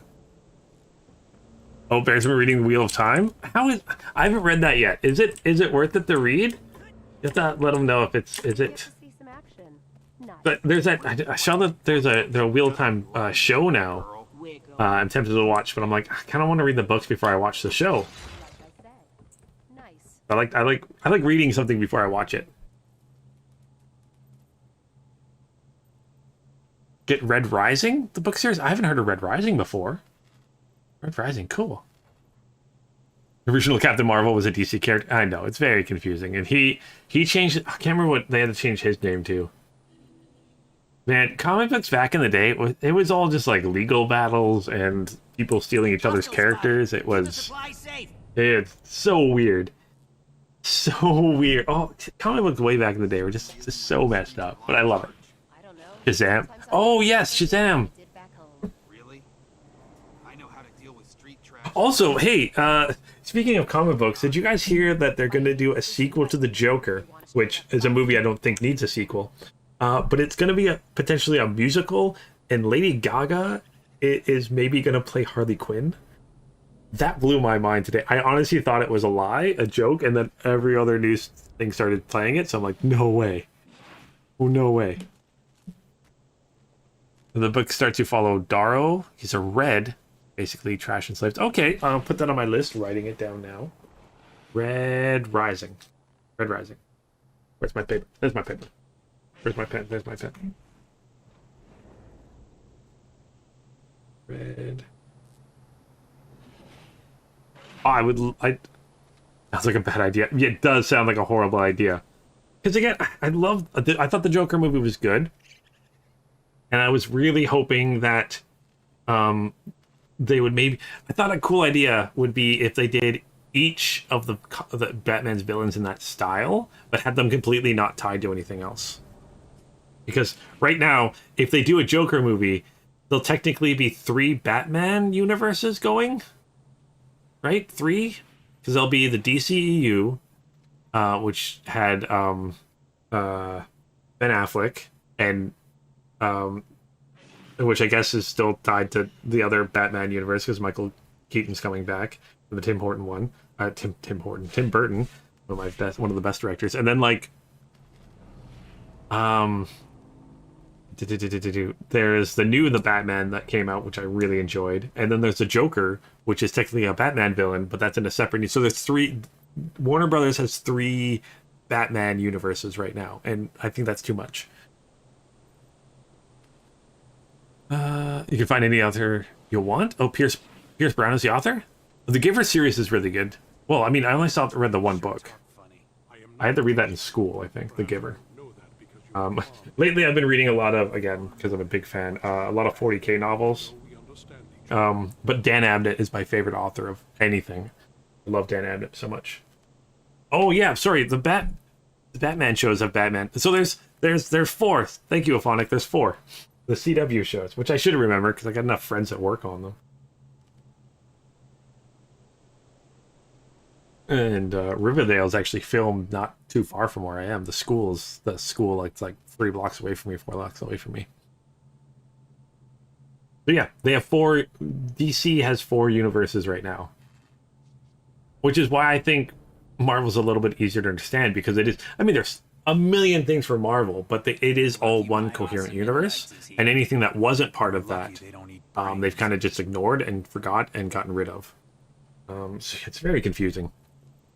Oh, Bear's been reading Wheel of Time. I haven't read that yet. Is it worth it to read? You have to let them know if is it. But there's that. I saw that there's a Wheel of Time show now. I'm tempted to watch, but I'm like, I kind of want to read the books before I watch the show. I like reading something before I watch it. Get Red Rising, the book series. I haven't heard of Red Rising before. Red Rising, cool. The original Captain Marvel was a DC character. I know, it's very confusing, and he changed. I can't remember what they had to change his name to. Man, comic books back in the day, it was all just like legal battles and people stealing each other's characters. It's so weird. So weird. Oh, comic books way back in the day were just so messed up, but I love it. Shazam. Oh, yes, Shazam. Also, hey, speaking of comic books, did you guys hear that they're going to do a sequel to The Joker, which is a movie I don't think needs a sequel? But it's going to be potentially a musical, and Lady Gaga is maybe going to play Harley Quinn. That blew my mind today. I honestly thought it was a lie, a joke, and then every other news thing started playing it, so I'm like, no way. Oh, no way. And the book starts to follow Darrow. He's a red, basically trash and slaves. Okay, I'll put that on my list, writing it down now. Red Rising. Red Rising. Where's my paper? There's my paper. Where's my pen? There's my pen. Red. Oh, that's like a bad idea. Yeah, it does sound like a horrible idea. Because again, I thought the Joker movie was good. And I was really hoping that they would maybe... I thought a cool idea would be if they did each of the Batman's villains in that style, but had them completely not tied to anything else. Because right now, if they do a Joker movie, there'll technically be 3 Batman universes going, right? 3, because there'll be the DCEU, which had Ben Affleck, and which I guess is still tied to the other Batman universe because Michael Keaton's coming back for the Tim Burton, one of the best directors, and then like there's the Batman that came out, which I really enjoyed, and then there's the Joker, which is technically a Batman villain, but that's in a separate. So there's 3. Warner Brothers has 3 Batman universes right now, and I think that's too much. You can find any author you want. Oh, Pierce Brown is the author. The Giver series is really good. Well, I mean, I only read the one book. I had to read that in school, I think, The Giver. Lately, I've been reading a lot of, again, because I'm a big fan, a lot of 40K novels. But Dan Abnett is my favorite author of anything. I love Dan Abnett so much. Oh yeah, sorry, the Batman shows have Batman. So there's 4. Thank you, Aphonic. There's 4. The CW shows, which I should remember because I got enough friends that work on them. And Riverdale is actually filmed not too far from where I am. The school it's like 3 blocks away from me, 4 blocks away from me. But yeah, they have 4. DC has 4 universes right now, which is why I think Marvel's a little bit easier to understand, because it is. I mean, there's a million things for Marvel, but it is all one coherent universe, and anything that wasn't part of that, they've kind of just ignored and forgot and gotten rid of. So it's very confusing.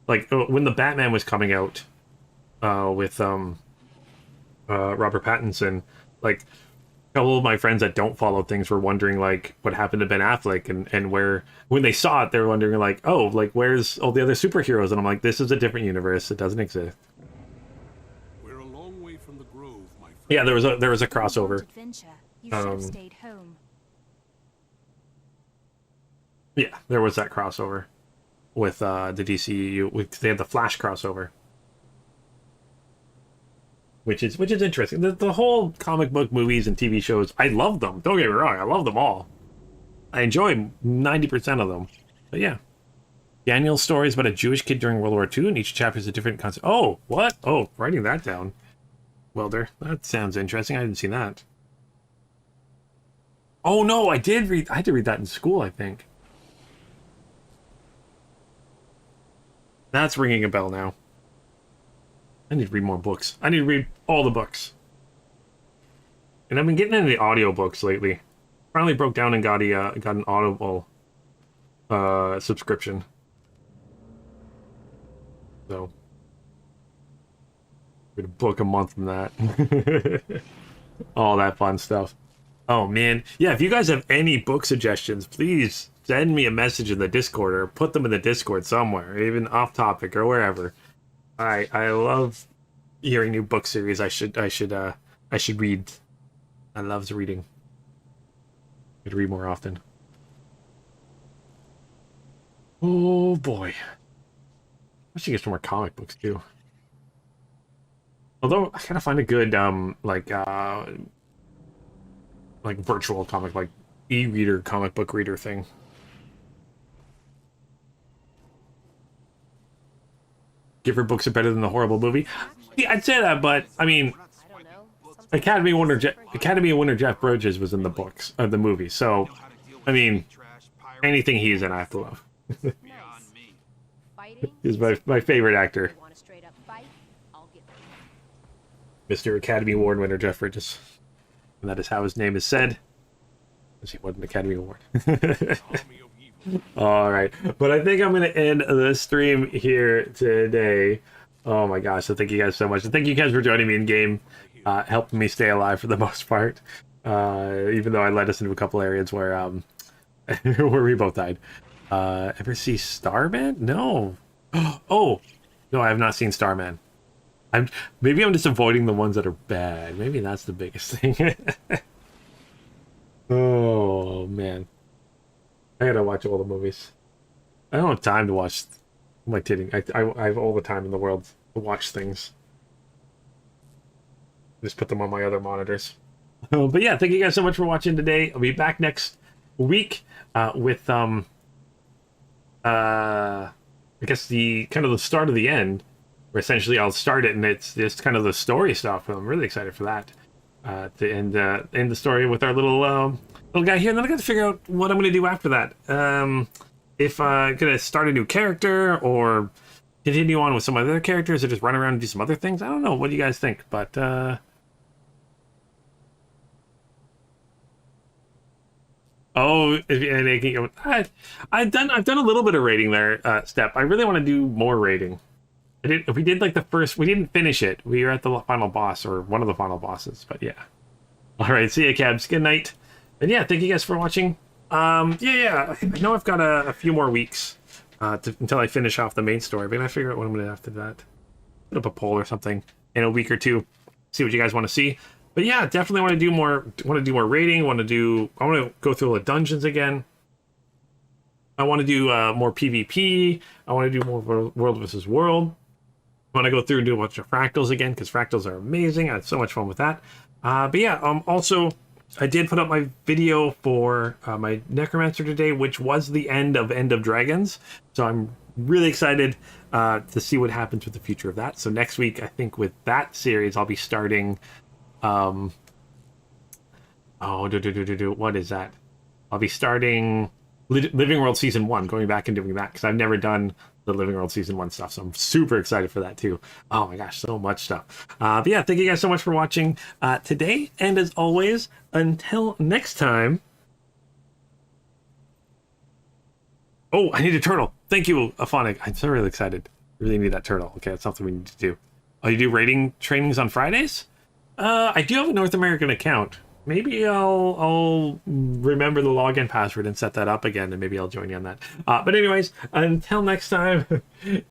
Like when the Batman was coming out with Robert Pattinson, like a couple of my friends that don't follow things were wondering like what happened to Ben Affleck, and where when they saw it they were wondering like, oh, like where's all the other superheroes? And I'm like, this is a different universe. It doesn't exist. We're a long way from the Grove, my friend. Yeah, there was a crossover. You should have stayed home. Yeah, there was that crossover with the DCU. They had the Flash crossover, which is interesting. The whole comic book movies and TV shows, I love them. Don't get me wrong, I love them all. I enjoy 90% of them. But yeah, Daniel's story is about a Jewish kid during World War II, and each chapter is a different concept. Oh, what? Oh, writing that down. Welder, that sounds interesting. I hadn't seen that. Oh no, I had to read that in school, I think. That's ringing a bell now. I need to read more books. I need to read all the books. And I've been getting into the audiobooks lately. Finally broke down and got an Audible subscription. So read a book a month from that. All that fun stuff. Oh man. Yeah, if you guys have any book suggestions, please send me a message in the Discord or put them in the Discord somewhere, even off topic or wherever. I love hearing new book series. I should read. I love reading. I could read more often. Oh boy. I should get some more comic books too. Although I gotta find a good like virtual comic, like e-reader, comic book reader thing. Giver books are better than the horrible movie. Yeah, I'd say that, but I mean, Academy winner Jeff Bridges was in the books of the movie, so I mean, anything he's in, I have to love. He's my favorite actor. Mr. Academy Award winner Jeff Bridges, and that is how his name is said, because he won an Academy Award. All right, but I think I'm going to end the stream here today. Oh my gosh, so thank you guys so much. And thank you guys for joining me in game, helping me stay alive for the most part, even though I led us into a couple areas where where we both died. Ever see Starman? No. Oh, no, I have not seen Starman. Maybe I'm just avoiding the ones that are bad. Maybe that's the biggest thing. Oh man, I gotta watch all the movies. I don't have time to watch I'm like kidding. I have all the time in the world to watch things. Just put them on my other monitors. But yeah, thank you guys so much for watching today. I'll be back next week with I guess the kind of the start of the end, where essentially I'll start it and it's just kind of the story stuff. I'm really excited for that. To end the story with our little guy here, and then I got to figure out what I'm going to do after that. If I'm going to start a new character or continue on with some other characters, or just run around and do some other things. I don't know. What do you guys think? But oh, I've done a little bit of raiding there, Step. I really want to do more raiding. We did like the first. We didn't finish it. We were at the final boss, or one of the final bosses. But yeah. All right. See ya, Cabs. Good night. And yeah, thank you guys for watching. Yeah. I know I've got a few more weeks until I finish off the main story. But I figure out what I'm gonna do after that. Put up a poll or something in a week or two. See what you guys want to see. But yeah, definitely want to do more. Want to do more raiding. I want to go through all the dungeons again. I want to do more PvP. I want to do more World versus World. I want to go through and do a bunch of fractals again, because fractals are amazing. I had so much fun with that. But yeah, also, I did put up my video for my Necromancer today, which was the end of Dragons. So I'm really excited to see what happens with the future of that. So next week, I think with that series, I'll be starting... what is that? I'll be starting Living World Season 1, going back and doing that, because I've never done the Living World Season 1 stuff, so I'm super excited for that too. Oh my gosh, so much stuff. But yeah, thank you guys so much for watching today, and as always, until next time... Oh, I need a turtle. Thank you, Aphonic. I'm so really excited. I really need that turtle. Okay, that's something we need to do. Oh, you do raiding trainings on Fridays? I do have a North American account. Maybe I'll remember the login password and set that up again, and maybe I'll join you on that. But anyways, until next time,